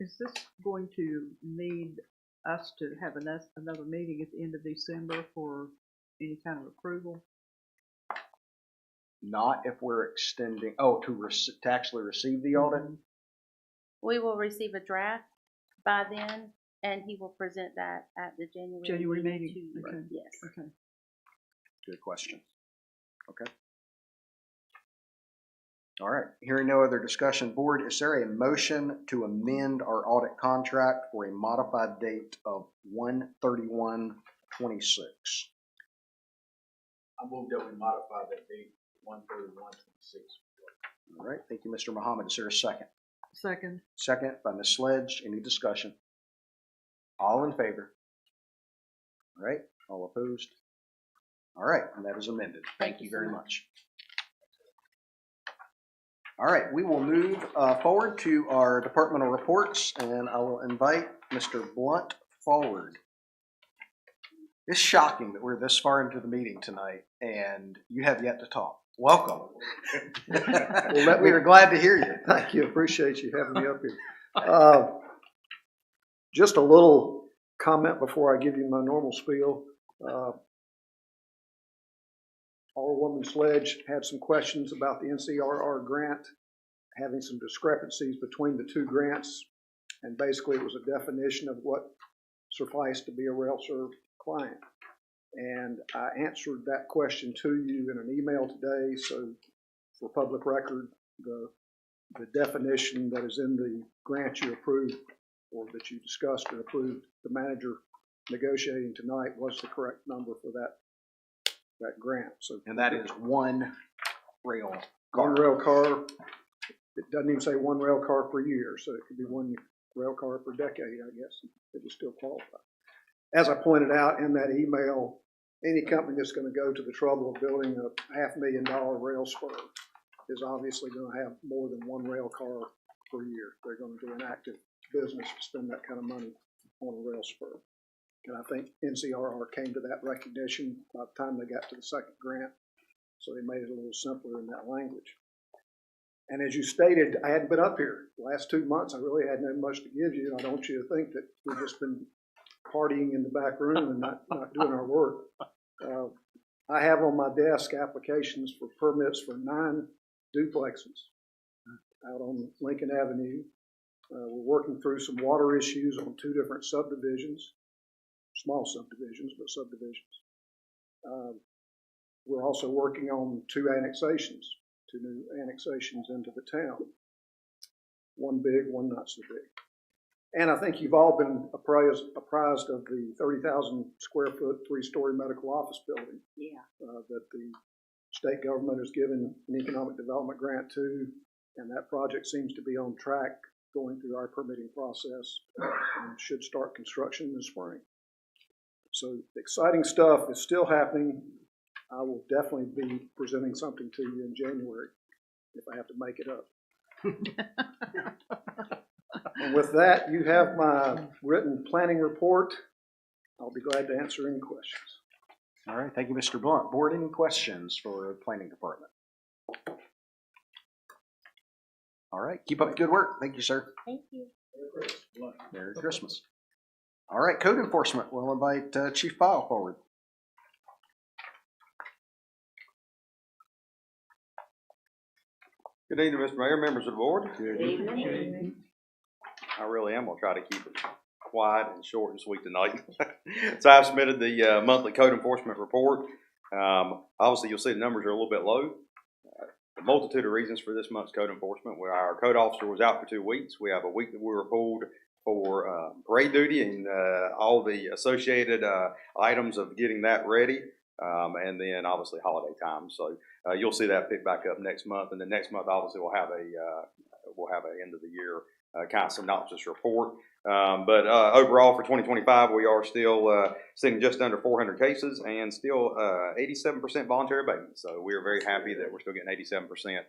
Is this going to need us to have another meeting at the end of December for any kind of approval? Not if we're extending, to actually receive the audit? We will receive a draft by then, and he will present that at the January meeting. to you. Okay. Yes. Okay. Good question. Okay. All right, hearing no other discussion, board, is there a motion to amend our audit contract for a modified date of 1/31/26? I move that we modify that date, 1/31/26. All right, thank you, Mr. Muhammad. Is there a second? Second. Second by Ms. Sledge. Any discussion? All in favor? All right, all opposed? All right, and that is amended. Thank you very much. All right, we will move forward to our departmental reports, and I will invite Mr. Blunt forward. It's shocking that we're this far into the meeting tonight, and you have yet to talk. Welcome. We are glad to hear you. Thank you. Appreciate you having me up here. Just a little comment before I give you my normal spiel. Alderwoman Sledge had some questions about the NCRR grant, having some discrepancies between the two grants, and basically it was a definition of what sufficed to be a rail-served client. And I answered that question to you in an email today, so for public record, the definition that is in the grant you approved, or that you discussed and approved, the manager negotiating tonight was the correct number for that grant. So, And that is one rail car. one rail car, It doesn't even say one rail car per year, so it could be one rail car per decade, I guess. It would still qualify. As I pointed out in that email, any company that's going to go to the trouble of building a $500,000 rail spur is obviously going to have more than one rail car per year. They're going to do an active business to spend that kind of money on a rail spur. And I think NCRR came to that recognition by the time they got to the second grant, so they made it a little simpler in that language. And as you stated, I hadn't been up here. The last 2 months, I really hadn't had much to give you. I don't want you to think that we've just been partying in the back room and not doing our work. I have on my desk applications for permits for 9 duplexes out on Lincoln Avenue. We're working through some water issues on 2 different subdivisions, small subdivisions, but subdivisions. We're also working on 2 annexations, 2 new annexations into the town. One big, one not so big. And I think you've all been apprised of the 30,000 square foot, 3-story medical office building. Yeah. That the state government has given an economic development grant to, and that project seems to be on track going through our permitting process and should start construction in the spring. So exciting stuff is still happening. I will definitely be presenting something to you in January if I have to make it up. And with that, you have my written planning report. I'll be glad to answer any questions. All right, thank you, Mr. Blunt. Board, any questions for the planning department? All right, keep up the good work. Thank you, sir. Thank you. Merry Christmas. All right, code enforcement. We'll invite Chief Pyle forward. Good evening, Mr. Mayor, members of the board. Good evening. I really am going to try to keep it quiet and short and sweet tonight. So I've submitted the monthly code enforcement report. Obviously, you'll see the numbers are a little bit low. A multitude of reasons for this month's code enforcement. Where our code officer was out for 2 weeks. We have a week that we were pulled for parade duty and all the associated items of getting that ready. And then obviously holiday time. So you'll see that pick back up next month. And then next month, obviously, we'll have a end of the year kind of synopsis report. But overall for 2025, we are still sitting just under 400 cases and still 87% voluntary abatement. So we are very happy that we're still getting 87%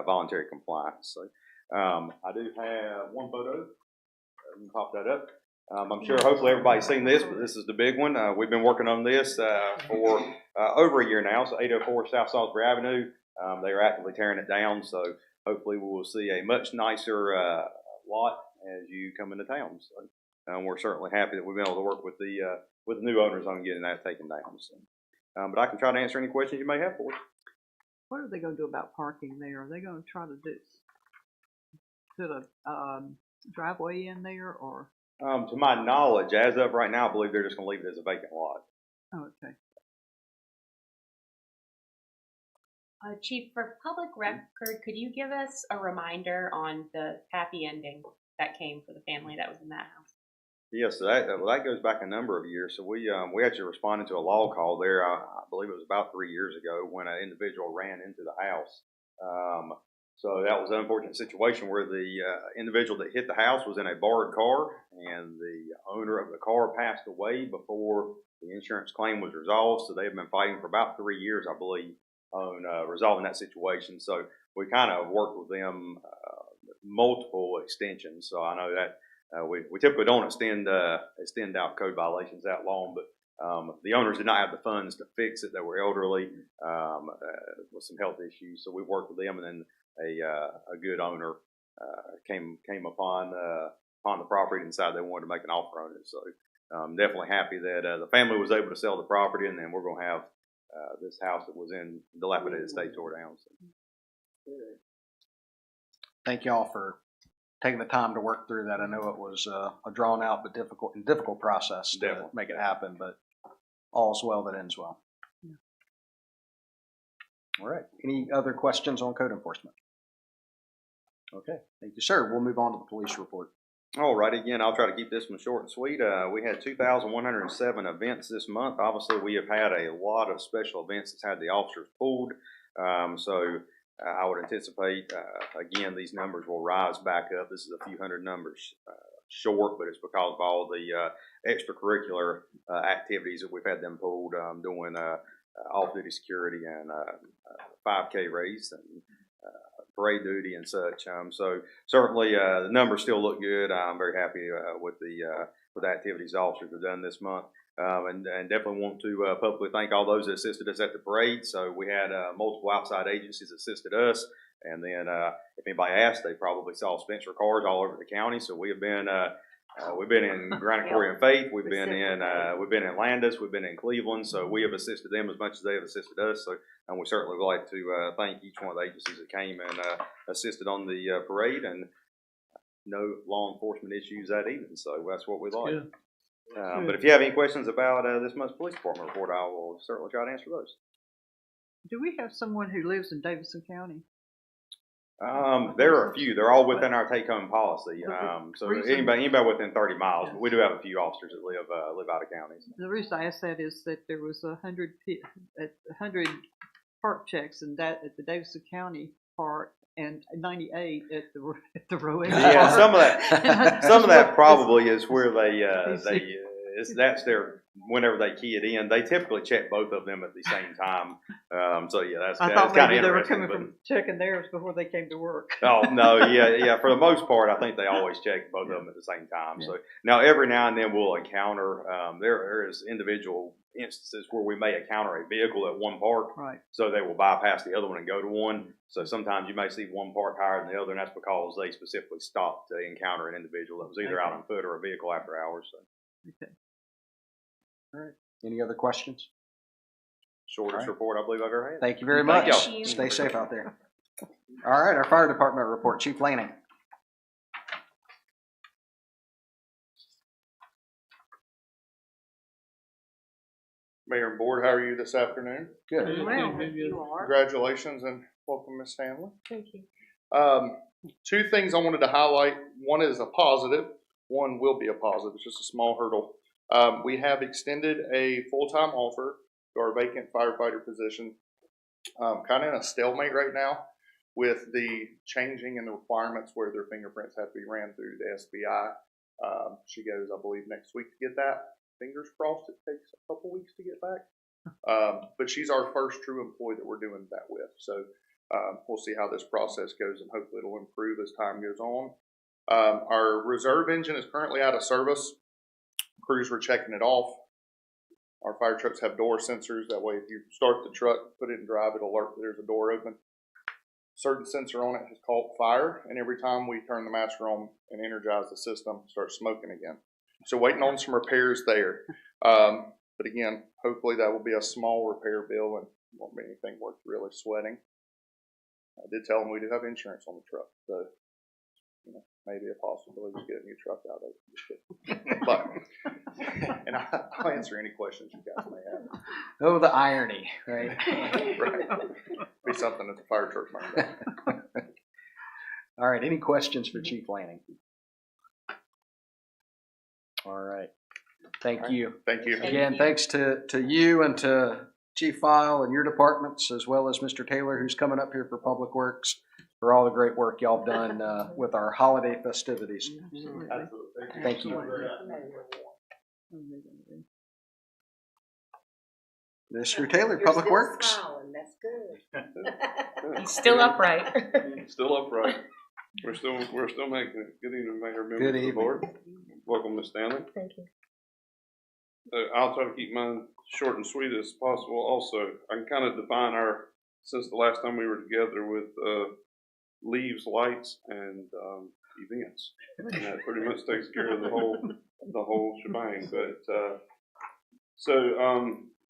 voluntary compliance. So I do have one photo. Let me pop that up. I'm sure hopefully everybody's seen this, but this is the big one. We've been working on this for over a year now. So 804 South Salisbury Avenue, they are actively tearing it down. So hopefully we will see a much nicer lot as you come into town. So we're certainly happy that we've been able to work with the new owners on getting that taken down. So, but I can try to answer any questions you may have for us. What are they going to do about parking there? Are they going to try to put a driveway in there, or? To my knowledge, as of right now, I believe they're just going to leave it as a vacant lot. Oh, okay. Chief, for public record, could you give us a reminder on the happy ending that came for the family that was in that house? Yes, so that goes back a number of years. So we actually responded to a law call there. I believe it was about 3 years ago when an individual ran into the house. So that was an unfortunate situation where the individual that hit the house was in a borrowed car, and the owner of the car passed away before the insurance claim was resolved. So they've been fighting for about 3 years, I believe, on resolving that situation. So we kind of worked with them multiple extensions. So I know that we typically don't extend out code violations that long, but the owners did not have the funds to fix it. They were elderly with some health issues. So we worked with them, and then a good owner came upon the property and decided they wanted to make an offer on it. So I'm definitely happy that the family was able to sell the property, and then we're going to have this house that was in dilapidated state tore down. So. Thank y'all for taking the time to work through that. I know it was a drawn out but difficult process to make it happen, but all's well that ends well. Yeah. All right. Any other questions on code enforcement? Okay. Thank you, sir. We'll move on to the police report. All right. Again, I'll try to keep this one short and sweet. We had 2,107 events this month. Obviously, we have had a lot of special events that's had the officers pulled. So I would anticipate, again, these numbers will rise back up. This is a few hundred numbers short, but it's because of all the extracurricular activities that we've had them pulled, doing off-duty security and 5K race and parade duty and such. So certainly the numbers still look good. I'm very happy with the activities the officers have done this month. And definitely want to publicly thank all those that assisted us at the parade. So we had multiple outside agencies assisted us. And then if anybody asked, they probably saw Spencer cars all over the county. So we have been in Granite Quarry and Faith. We've been in Landis. We've been in Cleveland. So we have assisted them as much as they have assisted us. So, and we certainly would like to thank each one of the agencies that came and assisted on the parade, and no law enforcement issues that evening. So that's what we like. Good. But if you have any questions about this month's police department report, I will certainly try to answer those. Do we have someone who lives in Davidson County? There are a few. They're all within our take-home policy. So anybody within 30 miles. But we do have a few officers that live out of counties. The reason I asked that is that there was 100 park checks and that at the Davidson County Park, and 98 at the Rowan. Yeah, some of that probably is where that's their, whenever they key it in, they typically check both of them at the same time. So yeah, that's kind of interesting. I thought maybe they were coming from checking theirs before they came to work. Oh no, yeah. For the most part, I think they always check both of them at the same time. So now every now and then we'll encounter there is individual instances where we may encounter a vehicle at one park, right? So they will bypass the other one and go to one. So sometimes you may see one park higher than the other, and that's because they specifically stopped to encounter an individual that was either out on foot or a vehicle after hours. So. Okay. All right. Any other questions? Shortest report I believe I've ever had. Thank you very much. Thank you. Stay safe out there. All right, our fire department report, Chief Lanning. Mayor and Board, how are you this afternoon? Good. Well, you are. Congratulations and welcome, Ms. Stanley. Thank you. Two things I wanted to highlight. One is a positive. One will be a positive. It's just a small hurdle. We have extended a full-time offer to our vacant firefighter position. Kind of in a stalemate right now with the changing in the requirements where their fingerprints have to be ran through the SBI. She goes, I believe, next week to get that. Fingers crossed it takes a couple weeks to get back. But she's our first true employee that we're doing that with. So we'll see how this process goes, and hopefully it'll improve as time goes on. Our reserve engine is currently out of service. Crews were checking it off. Our fire trucks have door sensors. That way, if you start the truck, put it in drive, it'll alert that there's a door open. Certain sensor on it has caught fire, and every time we turn the master on and energize the system, it starts smoking again. So waiting on some repairs there. But again, hopefully that will be a small repair bill and won't be anything worth really sweating. I did tell them we do have insurance on the truck, so maybe a possibility to get a new truck out of it. But, and I'll answer any questions you guys may have. Oh, the irony, right? Right. Be something that the fire truck might have. All right, any questions for Chief Lanning? All right. Thank you. Thank you. Again, thanks to you and to Chief File and your departments, as well as Mr. Taylor, who's coming up here for Public Works, for all the great work y'all have done with our holiday festivities. Absolutely. Thank you. Mr. Taylor, Public Works. Smiling. That's good. He's still upright. Still upright. We're still making it. Good evening, Mayor, members of the board. Welcome, Ms. Stanley. Thank you. I'll try to keep mine short and sweet as possible. Also, I can kind of define since the last time we were together with leaves, lights, and events. And that pretty much takes care of the whole shebang.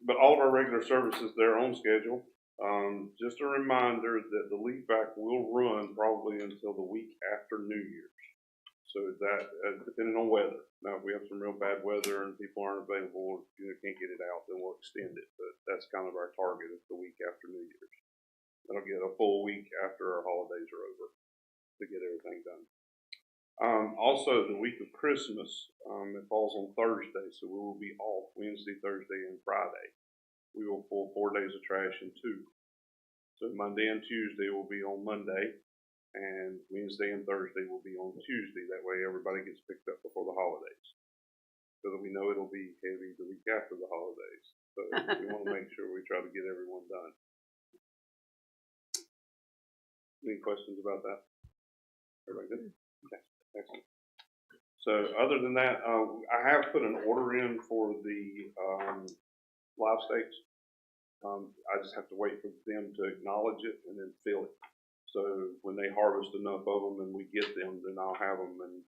But all of our regular services, they're on schedule. Just a reminder that the lead back will run probably until the week after New Year's. So that, depending on weather. Now, if we have some real bad weather and people aren't available, can't get it out, then we'll extend it. But that's kind of our target, is the week after New Year's. That'll get a full week after our holidays are over to get everything done. Also, the week of Christmas, it falls on Thursday, so we will be off Wednesday, Thursday, and Friday. We will pull 4 days of trash in 2. So Monday and Tuesday will be on Monday, and Wednesday and Thursday will be on Tuesday. That way everybody gets picked up before the holidays. So that we know it'll be heavy the week after the holidays. So we want to make sure we try to get everyone done. Any questions about that? Everybody good? Okay, excellent. So other than that, I have put an order in for the live stakes. I just have to wait for them to acknowledge it and then fill it. So when they harvest enough of them and we get them, then I'll have them, and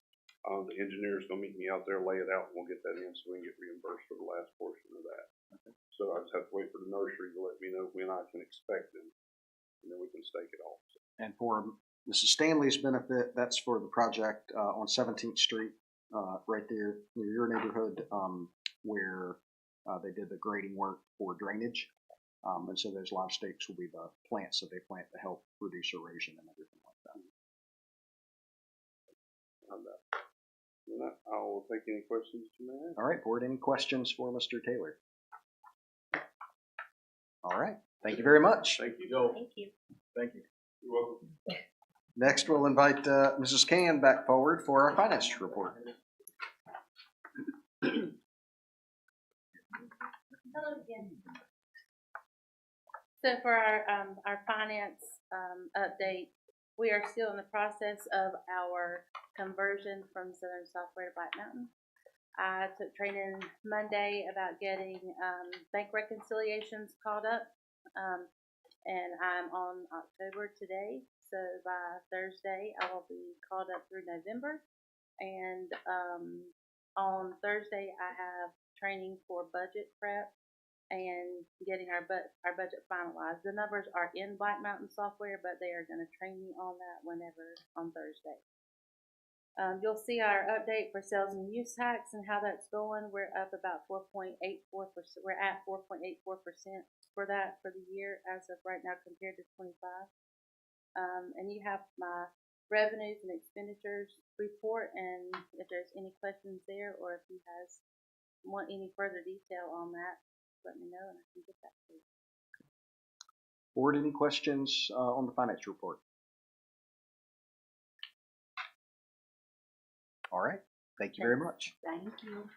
the engineer's gonna meet me out there, lay it out, and we'll get that in so we can get reimbursed for the last portion of that. Okay. So I just have to wait for the nursery to let me know when I can expect them, and then we can stake it off. And for Mrs. Stanley's benefit, that's for the project on 17th Street, right there near your neighborhood, where they did the grading work for drainage. And so those live stakes will be the plants that they plant to help reduce erosion and everything like that. I will take any questions you may have. All right, board, any questions for Mr. Taylor? All right, thank you very much. Thank you, Joel. Thank you. Thank you. You're welcome. Next, we'll invite Mrs. Can back forward for our finance report. Hello again. So for our finance update, we are still in the process of our conversion from Southern Software to Black Mountain. I took training Monday about getting bank reconciliations caught up, and I'm on October today. So by Thursday, I will be caught up through November. And on Thursday, I have training for budget prep and getting our budget finalized. The numbers are in Black Mountain software, but they are going to train me on that whenever on Thursday. You'll see our update for sales and use tax and how that's going. We're up about 4.84%. We're at 4.84% for that for the year as of right now compared to 25. And you have my revenues and expenditures report, and if there's any questions there, or if you guys want any further detail on that, let me know and I can get that to you. Board, any questions on the finance report? All right, thank you very much. Thank you.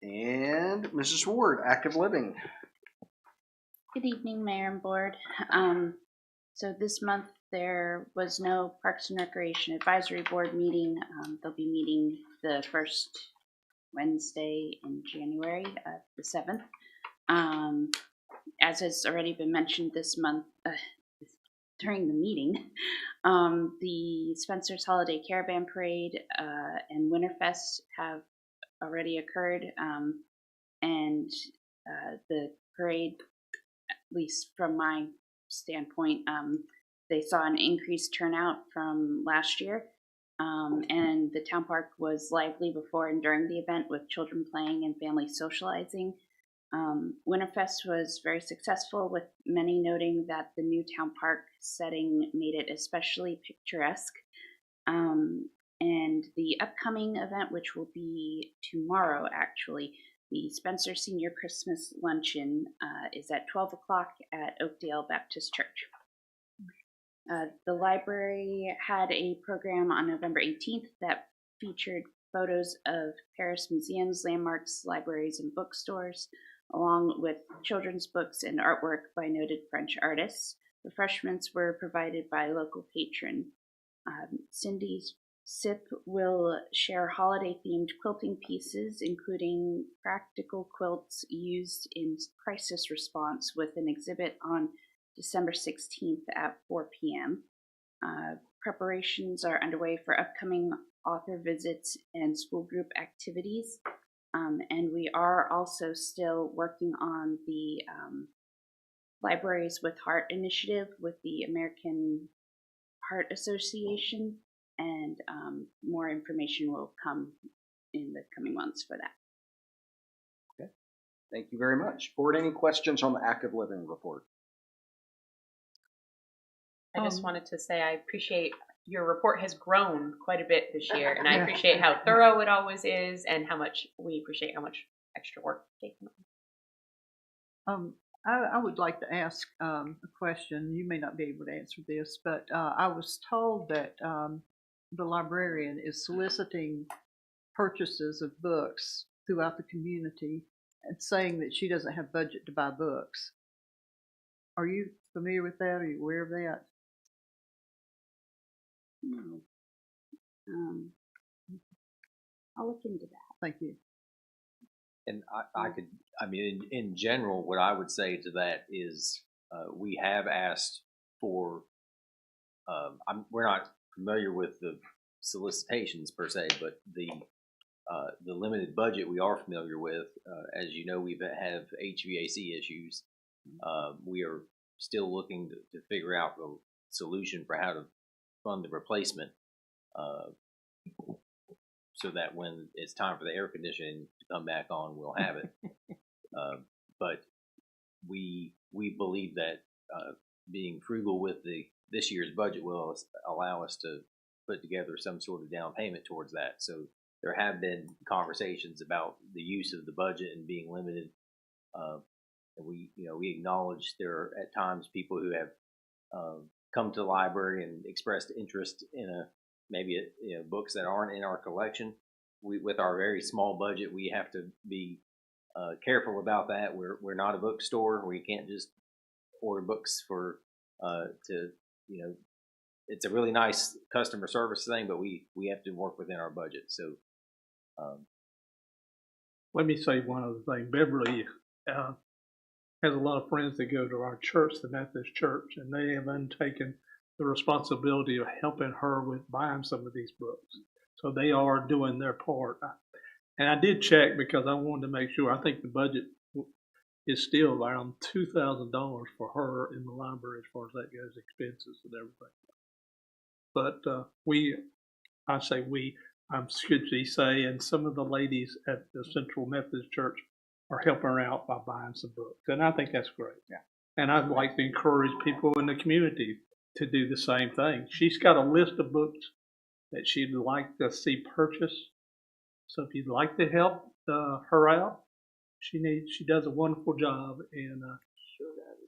And Mrs. Ward, active living. Good evening, Mayor and Board. So this month there was no Parks and Recreation Advisory Board meeting. They'll be meeting the first Wednesday in January, the 7th. As has already been mentioned this month during the meeting, the Spencer's Holiday Caravan Parade and Winterfest have already occurred, and the parade, at least from my standpoint, they saw an increased turnout from last year, and the town park was lively before and during the event with children playing and families socializing. Winterfest was very successful, with many noting that the new town park setting made it especially picturesque. And the upcoming event, which will be tomorrow actually, the Spencer Senior Christmas Luncheon, is at 12 o'clock at Oakdale Baptist Church. The library had a program on November 18th that featured photos of Paris museums, landmarks, libraries, and bookstores, along with children's books and artwork by noted French artists. Refreshments were provided by local patron. Cindy Sip will share holiday-themed quilting pieces, including practical quilts used in crisis response, with an exhibit on December 16th at 4 p.m. Preparations are underway for upcoming author visits and school group activities. And we are also still working on the Libraries with Heart initiative with the American Heart Association, and more information will come in the coming months for that. Okay, thank you very much. Board, any questions on the active living report? I just wanted to say I appreciate your report has grown quite a bit this year, and I appreciate how thorough it always is, and how much we appreciate how much extra work taken on. I would like to ask a question. You may not be able to answer this, but I was told that the librarian is soliciting purchases of books throughout the community and saying that she doesn't have budget to buy books. Are you familiar with that? Are you aware of that? No. I'll look into that. Thank you. And I mean, in general, what I would say to that is we have asked for, we're not familiar with the solicitations per se, but the limited budget we are familiar with. As you know, we have HVAC issues. We are still looking to figure out the solution for how to fund the replacement, so that when it's time for the air conditioning to come back on, we'll have it. But we believe that being frugal with this year's budget will allow us to put together some sort of down payment towards that. So there have been conversations about the use of the budget and being limited. And we acknowledge there are at times people who have come to the library and expressed interest in books that aren't in our collection. With our very small budget, we have to be careful about that. We're not a bookstore. We can't just order books it's a really nice customer service thing, but we have to work within our budget. So let me say one other thing. Beverly has a lot of friends that go to our church, the Methodist Church, and they have undertaken the responsibility of helping her with buying some of these books. So they are doing their part. And I did check because I wanted to make sure. I think the budget is still around $2,000 for her in the library as far as that goes, expenses and everything. But and some of the ladies at the Central Methodist Church are helping her out by buying some books. And I think that's great. Yeah. And I'd like to encourage people in the community to do the same thing. She's got a list of books that she'd like to see purchased. So if you'd like to help her out, she does a wonderful job, and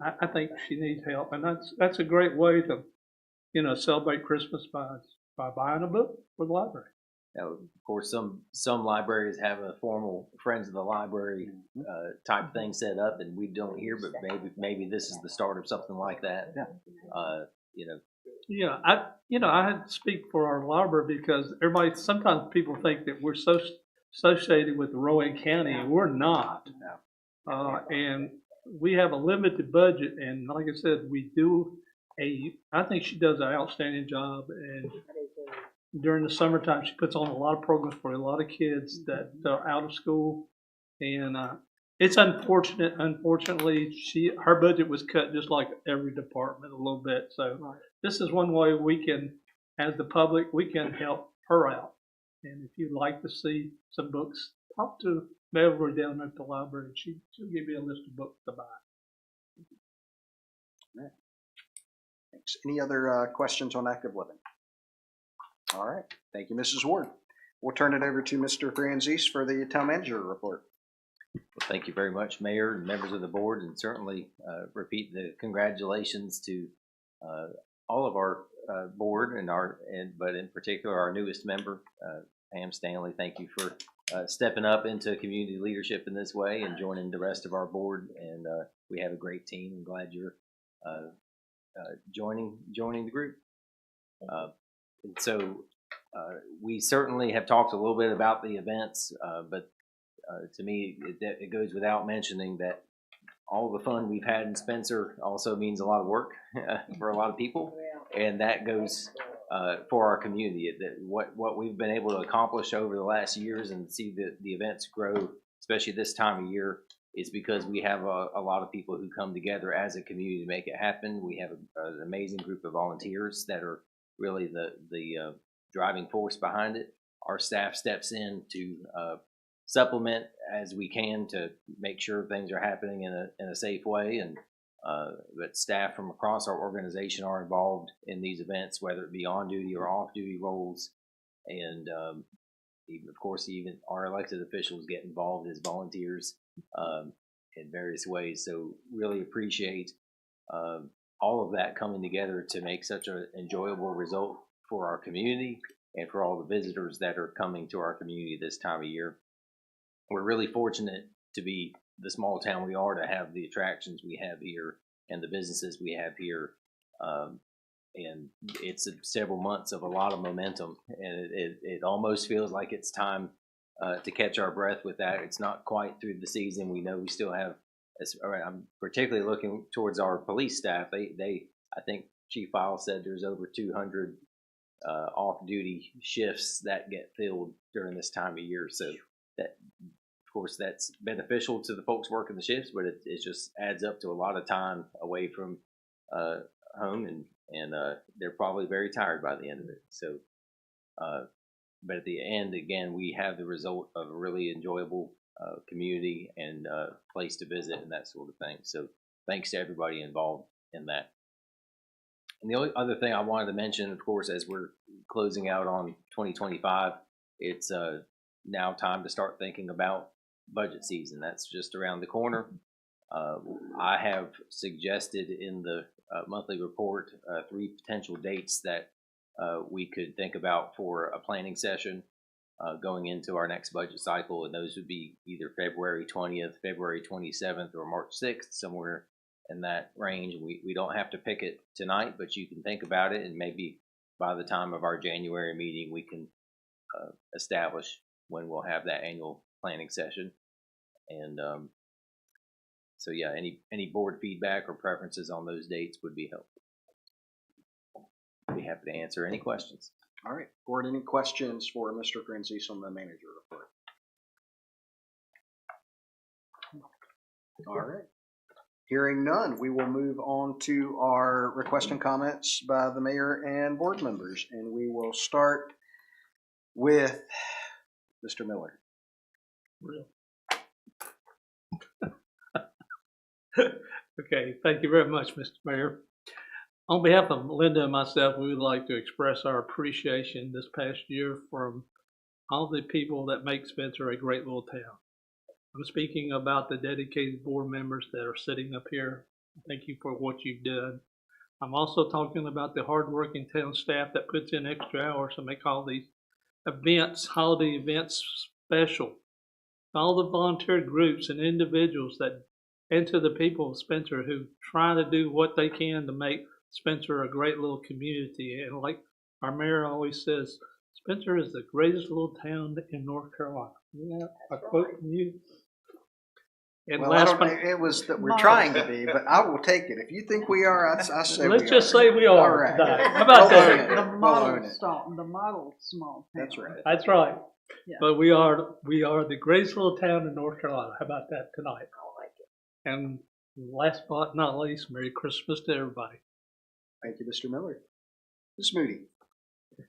I think she needs help. And that's a great way to, celebrate Christmas by buying a book for the library. Now, of course, some libraries have a formal Friends of the Library type thing set up, and we don't here, but maybe this is the start of something like that. Yeah. I had to speak for our library because sometimes people think that we're so associated with Rowan County, and we're not. And we have a limited budget, and like I said, I think she does an outstanding job, and during the summertime, she puts on a lot of programs for a lot of kids that are out of school, and it's unfortunate. Unfortunately, her budget was cut just like every department a little bit. So this is one way we can, as the public, we can help her out. And if you'd like to see some books, talk to Beverly down at the library. She'll give you a list of books to buy. Thanks. Any other questions on active living? All right. Thank you, Mrs. Ward. We'll turn it over to Mr. Franzese for the town manager report. Well, thank you very much, Mayor and members of the board, and certainly repeat the congratulations to all of our board but in particular our newest member, Pam Stanley. Thank you for stepping up into community leadership in this way and joining the rest of our board. And we have a great team. I'm glad you're joining the group. And so we certainly have talked a little bit about the events, but to me, it goes without mentioning that all the fun we've had in Spencer also means a lot of work for a lot of people, and that goes for our community. That what we've been able to accomplish over the last years and see the events grow, especially this time of year, is because we have a lot of people who come together as a community to make it happen. We have an amazing group of volunteers that are really the driving force behind it. Our staff steps in to supplement as we can to make sure things are happening in a safe way, and but staff from across our organization are involved in these events, whether it be on duty or off duty roles, and even our elected officials get involved as volunteers, in various ways. So really appreciate all of that coming together to make such an enjoyable result for our community and for all the visitors that are coming to our community this time of year. We're really fortunate to be the small town we are, to have the attractions we have here and the businesses we have here. And it's several months of a lot of momentum, and it almost feels like it's time to catch our breath with that. It's not quite through the season. We know we still have, I'm particularly looking towards our police staff. I think Chief File said there's over 200 off-duty shifts that get filled during this time of year. So that, of course, that's beneficial to the folks working the shifts, but it just adds up to a lot of time away from home, and they're probably very tired by the end of it. So, but at the end, again, we have the result of a really enjoyable community and place to visit and that sort of thing. So thanks to everybody involved in that. And the only other thing I wanted to mention, of course, as we're closing out on 2025, it's now time to start thinking about budget season. That's just around the corner. I have suggested in the monthly report 3 potential dates that we could think about for a planning session going into our next budget cycle, and those would be either February 20th, February 27th, or March 6th, somewhere in that range. We don't have to pick it tonight, but you can think about it, and maybe by the time of our January meeting, we can establish when we'll have that annual planning session. And so yeah, any board feedback or preferences on those dates would be helpful. I'd be happy to answer any questions. All right, board, any questions for Mr. Granzis on the manager report? All right. Hearing none, we will move on to our request and comments by the mayor and board members, and we will start with Mr. Miller. Okay, thank you very much, Mr. Mayor. On behalf of Linda and myself, we would like to express our appreciation this past year from all the people that make Spencer a great little town. I'm speaking about the dedicated board members that are sitting up here. Thank you for what you've done. I'm also talking about the hardworking town staff that puts in extra hours to make all these events, holiday events, special. All the volunteer groups and individuals that, and to the people of Spencer who try to do what they can to make Spencer a great little community. And like our mayor always says, Spencer is the greatest little town in North Carolina. Yeah, I quote from you. And well, last it was that we're trying to be, but I will take it. If you think we are, I say let's we just are. say we are. All right. Tonight. How about that? The model small town. That's right. That's right. Yeah. But we are the greatest little town in North Carolina. How about that tonight? I like it. And last but not least, Merry Christmas to everybody. Thank you, Mr. Miller. Ms. Moody.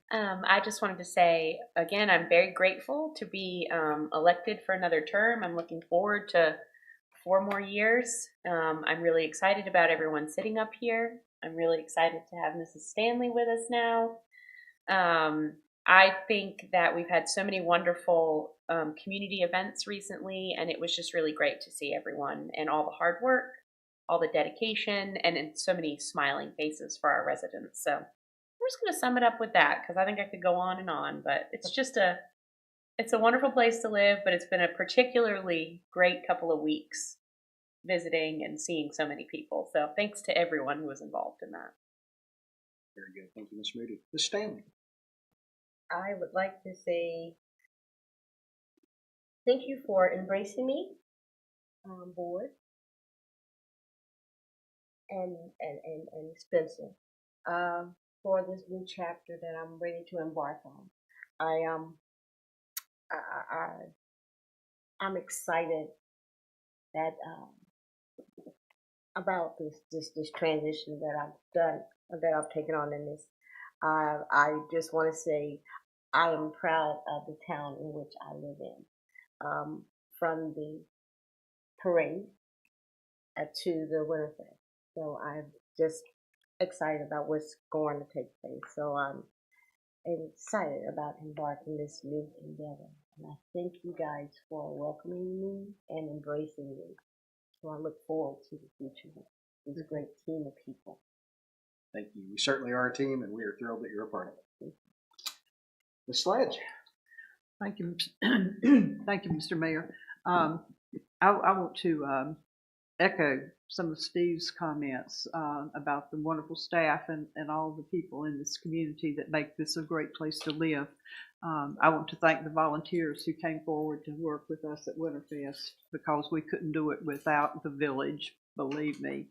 I just wanted to say, again, I'm very grateful to be elected for another term. I'm looking forward to 4 more years. I'm really excited about everyone sitting up here. I'm really excited to have Mrs. Stanley with us now. I think that we've had so many wonderful community events recently, and it was just really great to see everyone and all the hard work, all the dedication, and so many smiling faces for our residents. So I'm just going to sum it up with that, because I think I could go on and on, but it's just it's a wonderful place to live, but it's been a particularly great couple of weeks visiting and seeing so many people. So thanks to everyone who was involved in that. Very good. Thank you, Ms. Moody. Ms. Stanley. I would like to say thank you for embracing me on board, and Spencer, for this new chapter that I'm ready to embark on. I'm excited that about this transition that I've done, that I've taken on in this. I just want to say I am proud of the town in which I live in, from the parade to the Winterfest. So I'm just excited about what's going to take place. So I'm excited about embarking this new endeavor. And I thank you guys for welcoming me and embracing me. So I look forward to the future with this great team of people. Thank you. We certainly are a team, and we are thrilled that you're a part of it. Ms. Sledge. Thank you, thank you, Mr. Mayor. I want to echo some of Steve's comments about the wonderful staff and all the people in this community that make this a great place to live. I want to thank the volunteers who came forward to work with us at Winterfest, because we couldn't do it without the village, believe me.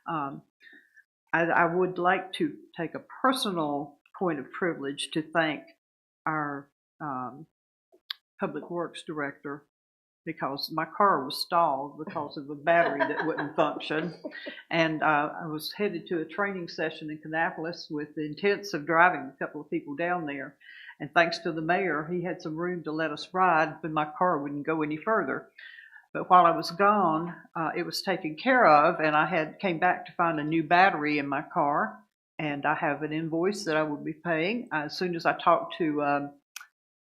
I would like to take a personal point of privilege to thank our Public Works Director, because my car was stalled because of a battery that wouldn't function. And I was headed to a training session in Kannapolis with the intents of driving a couple of people down there. And thanks to the mayor, he had some room to let us ride, but my car wouldn't go any further. But while I was gone, it was taken care of, and I came back to find a new battery in my car, and I have an invoice that I will be paying as soon as I talk to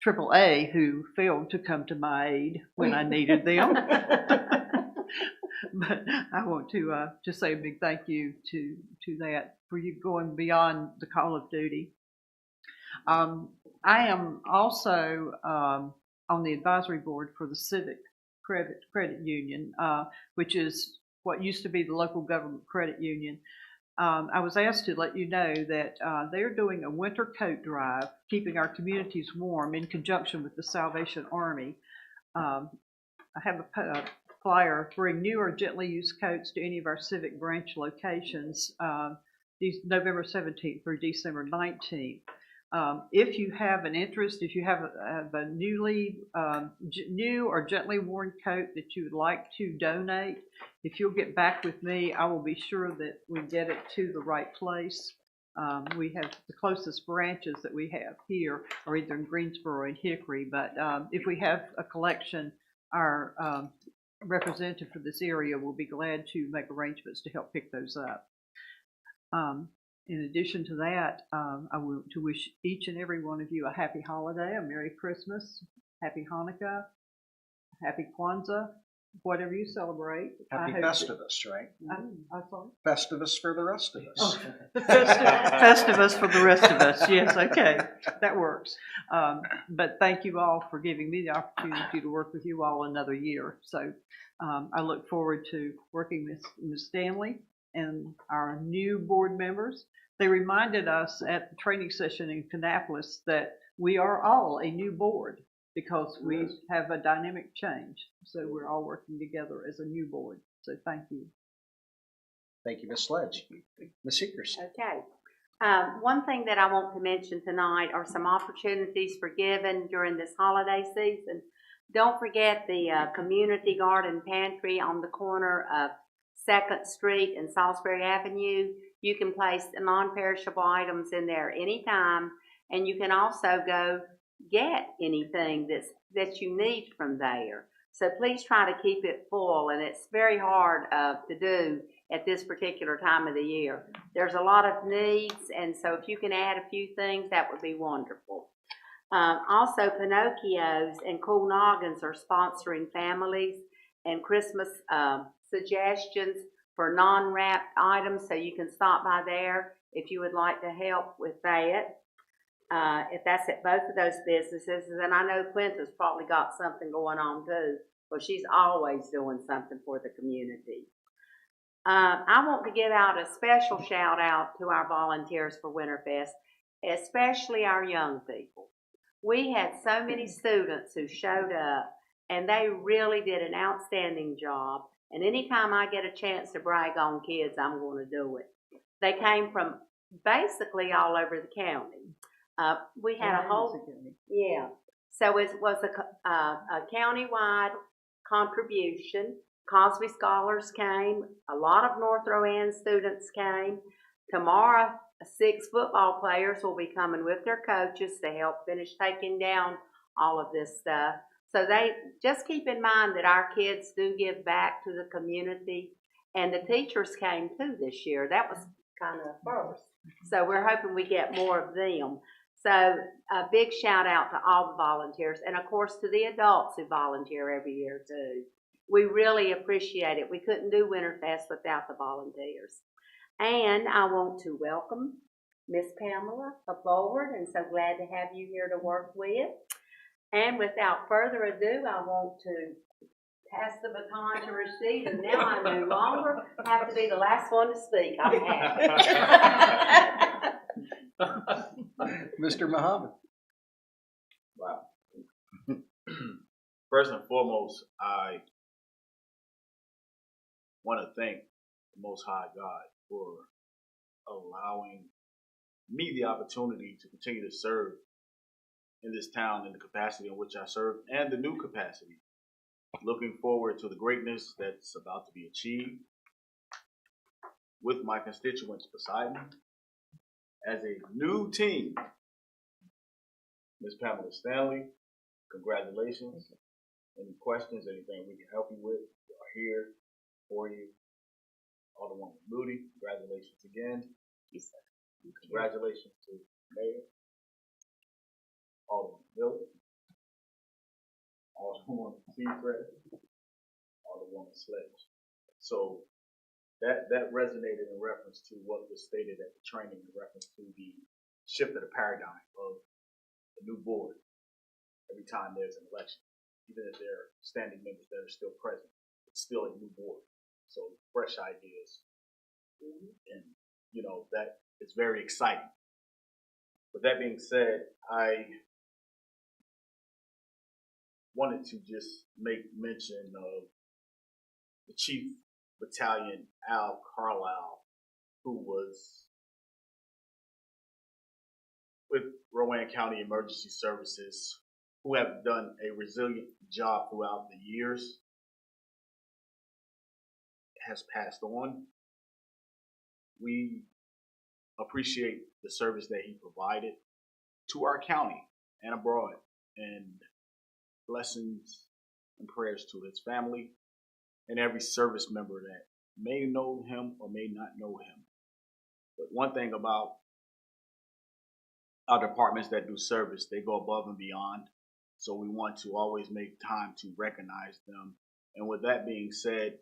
AAA, who failed to come to my aid when I needed them. But I want to say a big thank you to that, for you going beyond the call of duty. I am also on the advisory board for the Civic Credit Union, which is what used to be the local government credit union. I was asked to let you know that they're doing a winter coat drive, keeping our communities warm in conjunction with the Salvation Army. I have a flyer: bring new or gently used coats to any of our Civic branch locations, November 17th through December 19th. If you have an interest, if you have a new or gently worn coat that you would like to donate, if you'll get back with me, I will be sure that we get it to the right place. We have the closest branches that we have here are either in Greensboro and Hickory, but if we have a collection, our representative for this area will be glad to make arrangements to help pick those up. In addition to that, I want to wish each and every one of you a happy holiday, a Merry Christmas, Happy Hanukkah, Happy Kwanzaa, whatever you celebrate. Happy Festivus, right? I'm sorry? Festivus for the rest of us. Oh, Festivus for the rest of us. Yes, okay, that works. But thank you all for giving me the opportunity to work with you all another year. So I look forward to working with Ms. Stanley and our new board members. They reminded us at the training session in Kannapolis that we are all a new board because we have a dynamic change. So we're all working together as a new board. So thank you. Thank you, Ms. Sledge. Ms. Seekers. Okay. One thing that I want to mention tonight are some opportunities for giving during this holiday season. Don't forget the community garden pantry on the corner of 2nd Street and Salisbury Avenue. You can place non-perishable items in there anytime, and you can also go get anything that you need from there. So please try to keep it full, and it's very hard to do at this particular time of the year. There's a lot of needs, and so if you can add a few things, that would be wonderful. Also, Pinocchios and Cool Noggins are sponsoring families and Christmas suggestions for non-wrapped items, so you can stop by there if you would like to help with that. If that's at both of those businesses, and I know Quinta's probably got something going on too, but she's always doing something for the community. I want to give out a special shout out to our volunteers for Winterfest, especially our young people. We had so many students who showed up, and they really did an outstanding job. And anytime I get a chance to brag on kids, I'm going to do it. They came from basically all over the county. We had a whole, yeah. So it was a county-wide contribution. Cosby Scholars came. A lot of North Rowan students came. Tomorrow, 6 football players will be coming with their coaches to help finish taking down all of this stuff. So they just keep in mind that our kids do give back to the community, and the teachers came too this year. That was kind of a first. So we're hoping we get more of them. So a big shout out to all the volunteers, and of course to the adults who volunteer every year too. We really appreciate it. We couldn't do Winterfest without the volunteers. And I want to welcome Miss Pamela aboard, and so glad to have you here to work with. And without further ado, I want to pass the baton to Rashid, and now I no longer have to be the last one to speak. I'm happy. Mr. Muhammad. Wow. First and foremost, I want to thank the Most High God for allowing me the opportunity to continue to serve in this town in the capacity in which I serve and the new capacity. Looking forward to the greatness that's about to be achieved with my constituents beside me. As a new team, Ms. Pamela Stanley, congratulations. Any questions, anything we can help you with, we are here for you. Alderman Moody, congratulations again. Congratulations to Mayor, Alderman Miller, Alderman Seacrest, Alderman Sledge. So that resonated in reference to what was stated at the training in reference to the shift of the paradigm of the new board every time there's an election. Even if there are standing members that are still present, it's still a new board. So fresh ideas. And, you know, that is very exciting. With that being said, I wanted to just make mention of the Chief Battalion Al Carlisle, who was with Rowan County Emergency Services, who have done a resilient job throughout the years, has passed on. We appreciate the service that he provided to our county and abroad, and blessings and prayers to his family and every service member that may know him or may not know him. But one thing about our departments that do service, they go above and beyond. So we want to always make time to recognize them. And with that being said,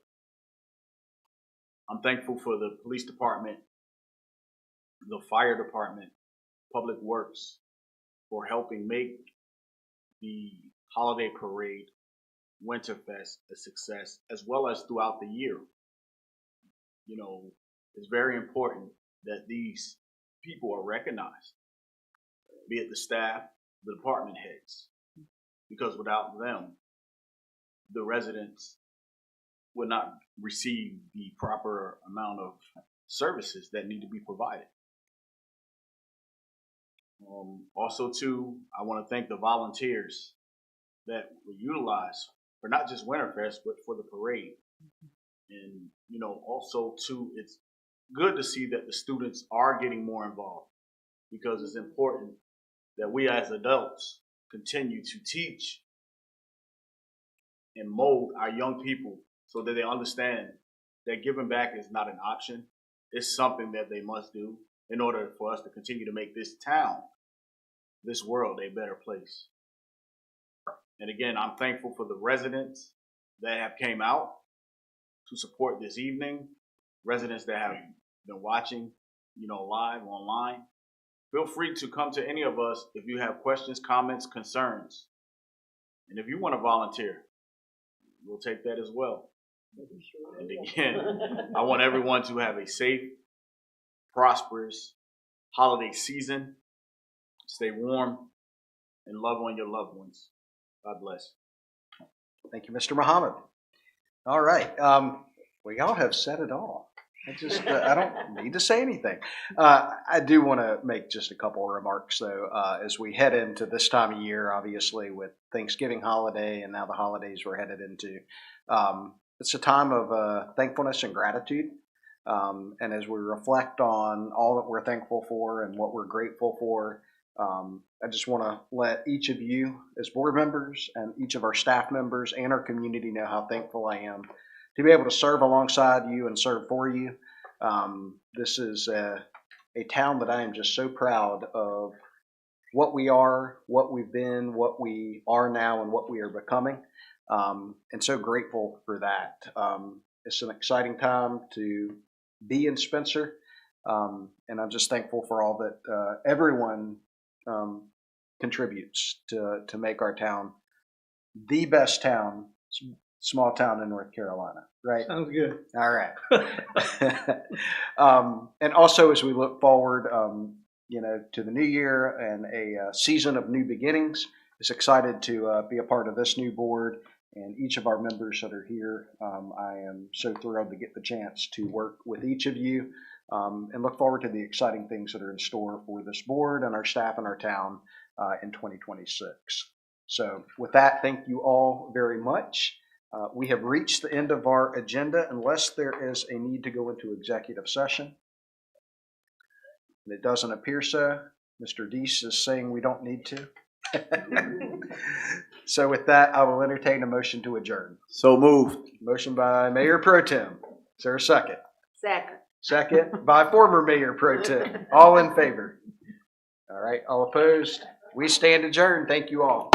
I'm thankful for the police department, the fire department, public works, for helping make the holiday parade, Winterfest, a success, as well as throughout the year. You know, it's very important that these people are recognized, be it the staff, the department heads, because without them, the residents would not receive the proper amount of services that need to be provided. Also, too, I want to thank the volunteers that were utilized for not just Winterfest, but for the parade. And, you know, also, too, it's good to see that the students are getting more involved, because it's important that we as adults continue to teach and mold our young people so that they understand that giving back is not an option. It's something that they must do in order for us to continue to make this town, this world, a better place. And again, I'm thankful for the residents that have came out to support this evening, residents that have been watching, you know, live online. Feel free to come to any of us if you have questions, comments, concerns. And if you want to volunteer, we'll take that as well. And again, I want everyone to have a safe, prosperous holiday season. Stay warm and love on your loved ones. God bless. Thank you, Mr. Muhammad. All right. Well, y'all have said it all. I don't need to say anything. I do want to make just a couple of remarks, though, as we head into this time of year, obviously, with Thanksgiving holiday and now the holidays we're headed into. It's a time of thankfulness and gratitude. And as we reflect on all that we're thankful for and what we're grateful for, I just want to let each of you as board members and each of our staff members and our community know how thankful I am to be able to serve alongside you and serve for you. This is a town that I am just so proud of what we are, what we've been, what we are now, and what we are becoming. and so grateful for that. It's an exciting time to be in Spencer, and I'm just thankful for all that everyone contributes to make our town the best town, small town in North Carolina, right? Sounds good. All right. And also, as we look forward, to the new year and a season of new beginnings, is excited to be a part of this new board and each of our members that are here. I am so thrilled to get the chance to work with each of you, and look forward to the exciting things that are in store for this board and our staff and our town in 2026. So with that, thank you all very much. We have reached the end of our agenda unless there is a need to go into executive session. And it doesn't appear so. Mr. Deese is saying we don't need to. So with that, I will entertain a motion to adjourn. So moved. Motion by Mayor Pro Tem. Is there a second? Second. Second by former Mayor Pro Tem. All in favor? All right, all opposed? We stand adjourned. Thank you all.